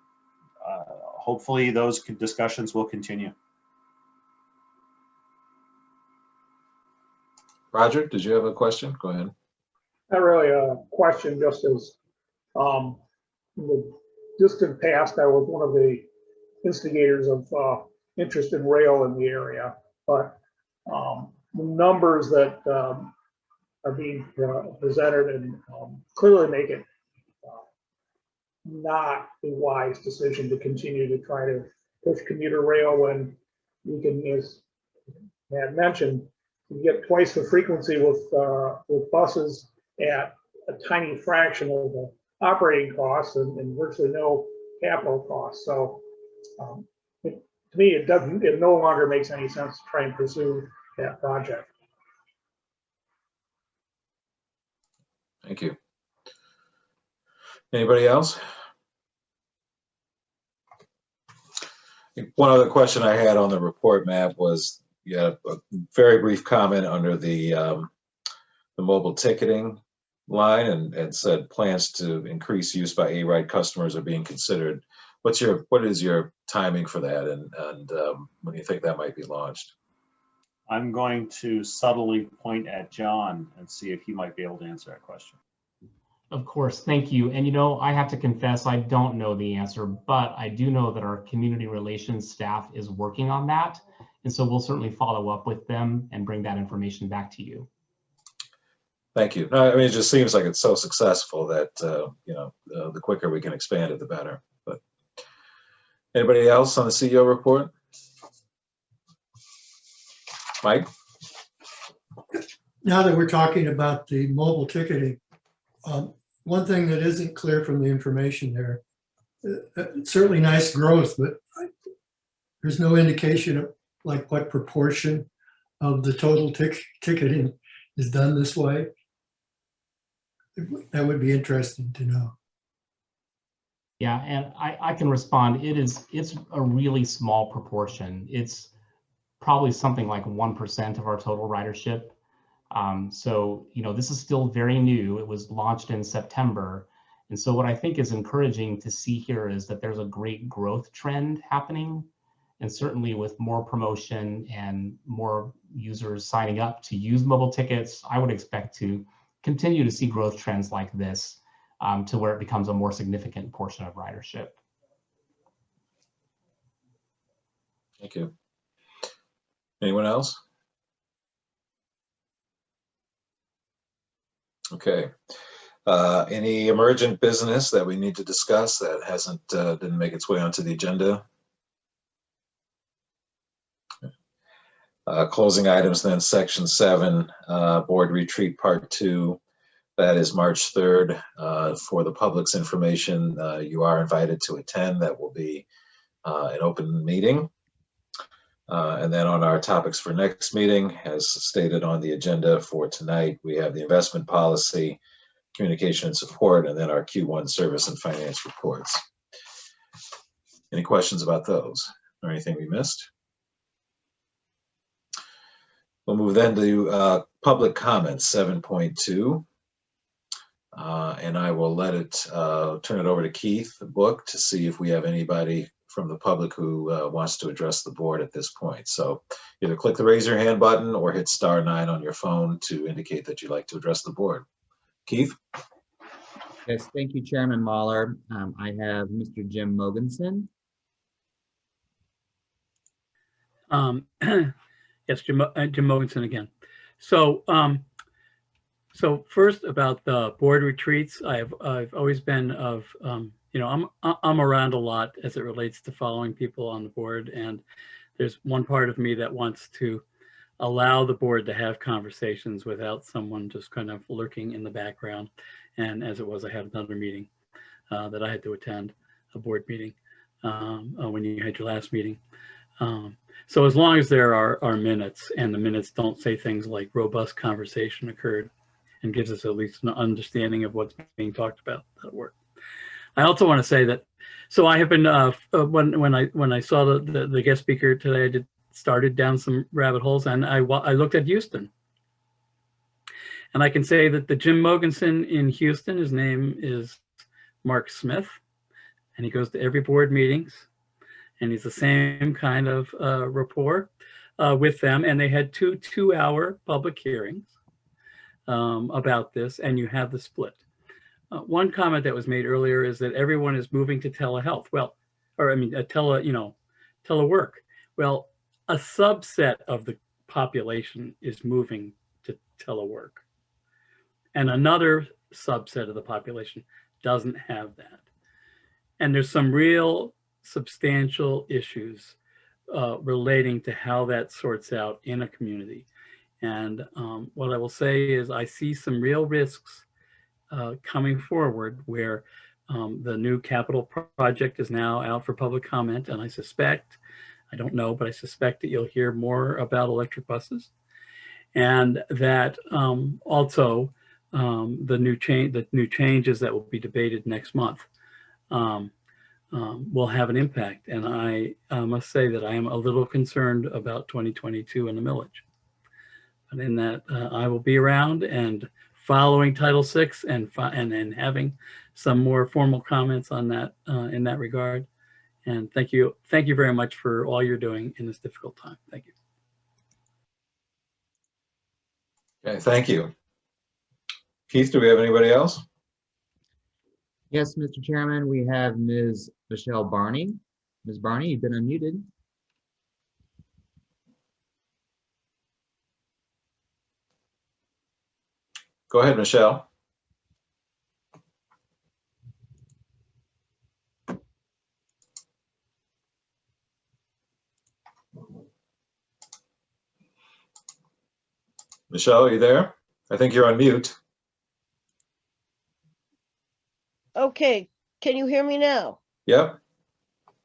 hopefully those discussions will continue. Roger, did you have a question? Go ahead. Not really a question, just as in the distant past, I was one of the instigators of interest in rail in the area, but the numbers that are being presented and clearly make it not a wise decision to continue to try to push commuter rail when you can, as Matt mentioned, you get twice the frequency with buses at a tiny fraction of the operating costs and virtually no capital costs. So to me, it no longer makes any sense to try and pursue that project. Thank you. Anybody else? One other question I had on the report, Matt, was you had a very brief comment under the mobile ticketing line and said plans to increase use by A-Ride customers are being considered. What is your timing for that, and when do you think that might be launched? I'm going to subtly point at John and see if he might be able to answer that question. Of course, thank you. And you know, I have to confess, I don't know the answer, but I do know that our community relations staff is working on that. And so we'll certainly follow up with them and bring that information back to you. Thank you. No, I mean, it just seems like it's so successful that, you know, the quicker we can expand it, the better. But anybody else on the CEO report? Mike? Now that we're talking about the mobile ticketing, one thing that isn't clear from the information there, certainly nice growth, but there's no indication of like what proportion of the total ticketing is done this way. That would be interesting to know. Yeah, and I can respond. It's a really small proportion. It's probably something like 1% of our total ridership. So, you know, this is still very new. It was launched in September. And so what I think is encouraging to see here is that there's a great growth trend happening. And certainly with more promotion and more users signing up to use mobile tickets, I would expect to continue to see growth trends like this to where it becomes a more significant portion of ridership. Thank you. Anyone else? Okay. Any emergent business that we need to discuss that didn't make its way onto the agenda? Closing items then, section 7, board retreat part 2. That is March 3rd. For the public's information, you are invited to attend. That will be an open meeting. And then on our topics for next meeting, as stated on the agenda for tonight, we have the investment policy, communication and support, and then our Q1 service and finance reports. Any questions about those or anything we missed? We'll move then to public comments, 7.2. And I will turn it over to Keith, the book, to see if we have anybody from the public who wants to address the board at this point. So either click the raise your hand button or hit *9 on your phone to indicate that you'd like to address the board. Keith? Yes, thank you, Chairman Mahler. I have Mr. Jim Mogensen. Yes, Jim Mogensen again. So, so first about the board retreats, I've always been of, you know, I'm around a lot as it relates to following people on the board, and there's one part of me that wants to allow the board to have conversations without someone just kind of lurking in the background. And as it was, I had another meeting that I had to attend, a board meeting when you had your last meeting. So as long as there are minutes, and the minutes don't say things like robust conversation occurred, and gives us at least an understanding of what's being talked about, that'll work. I also want to say that, so I have been, when I saw the guest speaker today, I started down some rabbit holes, and I looked at Houston. And I can say that the Jim Mogensen in Houston, his name is Mark Smith, and he goes to every board meetings, and he's the same kind of rapport with them. And they had two-hour public hearings about this, and you have the split. One comment that was made earlier is that everyone is moving to telehealth. Well, or I mean, telework. Well, a subset of the population is moving to telework, and another subset of the population doesn't have that. And there's some real substantial issues relating to how that sorts out in a community. And what I will say is I see some real risks coming forward where the new capital project is now out for public comment. And I suspect, I don't know, but I suspect that you'll hear more about electric buses. And that also the new changes that will be debated next month will have an impact. And I must say that I am a little concerned about 2022 and the millage. But in that, I will be around and following Title VI and having some more formal comments on that in that regard. And thank you very much for all you're doing in this difficult time. Thank you. Okay, thank you. Keith, do we have anybody else? Yes, Mr. Chairman, we have Ms. Michelle Barney. Ms. Barney, you've been unmuted. Go ahead, Michelle. Michelle, are you there? I think you're on mute. Okay, can you hear me now? Yep.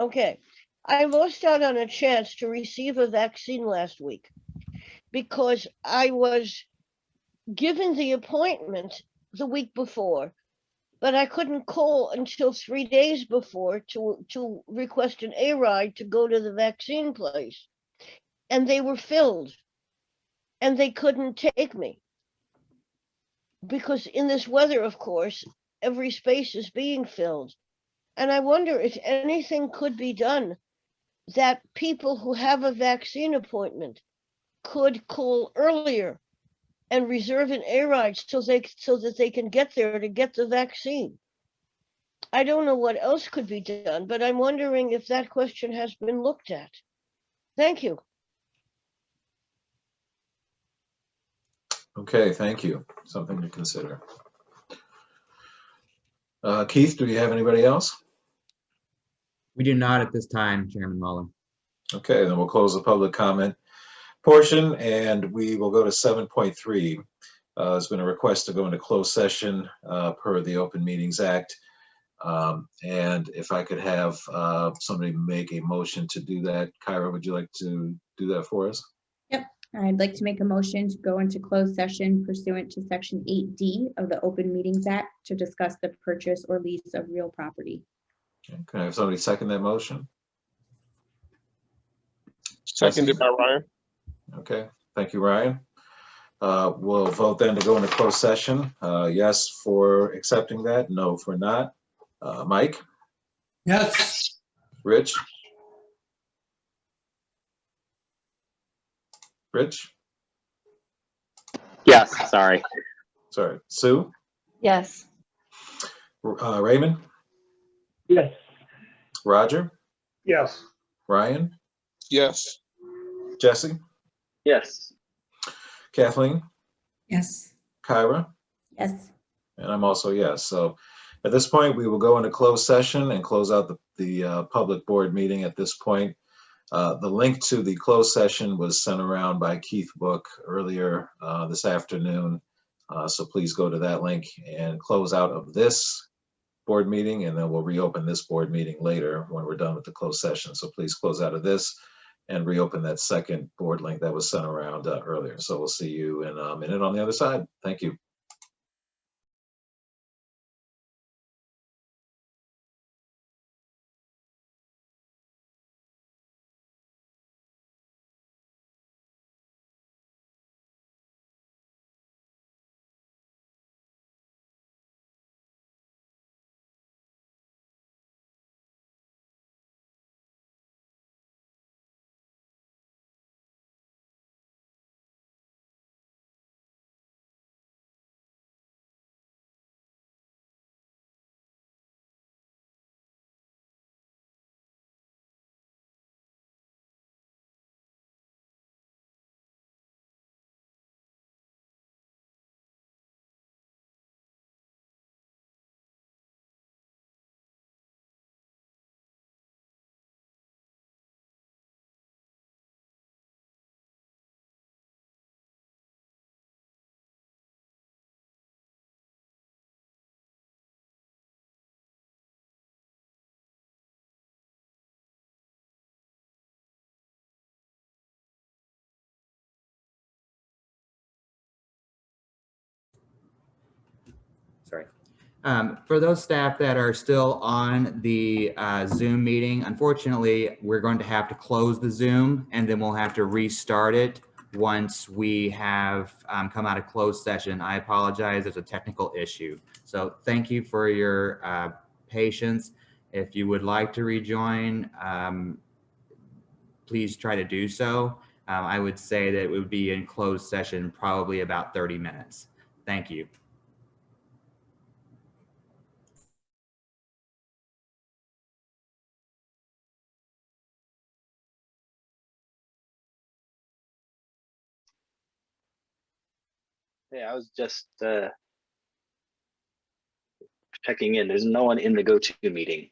Okay, I lost out on a chance to receive a vaccine last week because I was given the appointment the week before, but I couldn't call until 3 days before to request an A-ride to go to the vaccine place. And they were filled and they couldn't take me. Because in this weather, of course, every space is being filled. And I wonder if anything could be done that people who have a vaccine appointment could call earlier and reserve an A-ride so that they can get there to get the vaccine. I don't know what else could be done, but I'm wondering if that question has been looked at. Thank you. Okay, thank you. Something to consider. Keith, do you have anybody else? We do not at this time, Chairman Muller. Okay, then we'll close the public comment portion and we will go to 7.3. There's been a request to go into closed session per the Open Meetings Act. And if I could have somebody make a motion to do that. Kyra, would you like to do that for us? Yep, I'd like to make a motion to go into closed session pursuant to Section 8D of the Open Meetings Act to discuss the purchase or lease of real property. Okay. Can I have somebody second that motion? Seconded by Ryan. Okay, thank you, Ryan. We'll vote then to go into closed session. Yes for accepting that, no for not. Mike? Yes. Rich? Rich? Yes, sorry. Sorry. Sue? Yes. Raymond? Yes. Roger? Yes. Ryan? Yes. Jesse? Yes. Kathleen? Yes. Kyra? Yes. And I'm also yes. So at this point, we will go into closed session and close out the public board meeting at this point. The link to the closed session was sent around by Keith Book earlier this afternoon. So please go to that link and close out of this board meeting, and then we'll reopen this board meeting later when we're done with the closed session. So please close out of this and reopen that second board link that was sent around earlier. So we'll see you in a minute on the other side. Thank you. Sorry. For those staff that are still on the Zoom meeting, unfortunately, we're going to have to close the Zoom and then we'll have to restart it once we have come out of closed session. I apologize, there's a technical issue. So thank you for your patience. If you would like to rejoin, please try to do so. I would say that it would be in closed session probably about 30 minutes. Thank you. Yeah, I was just checking in. There's no one in the go-to meeting.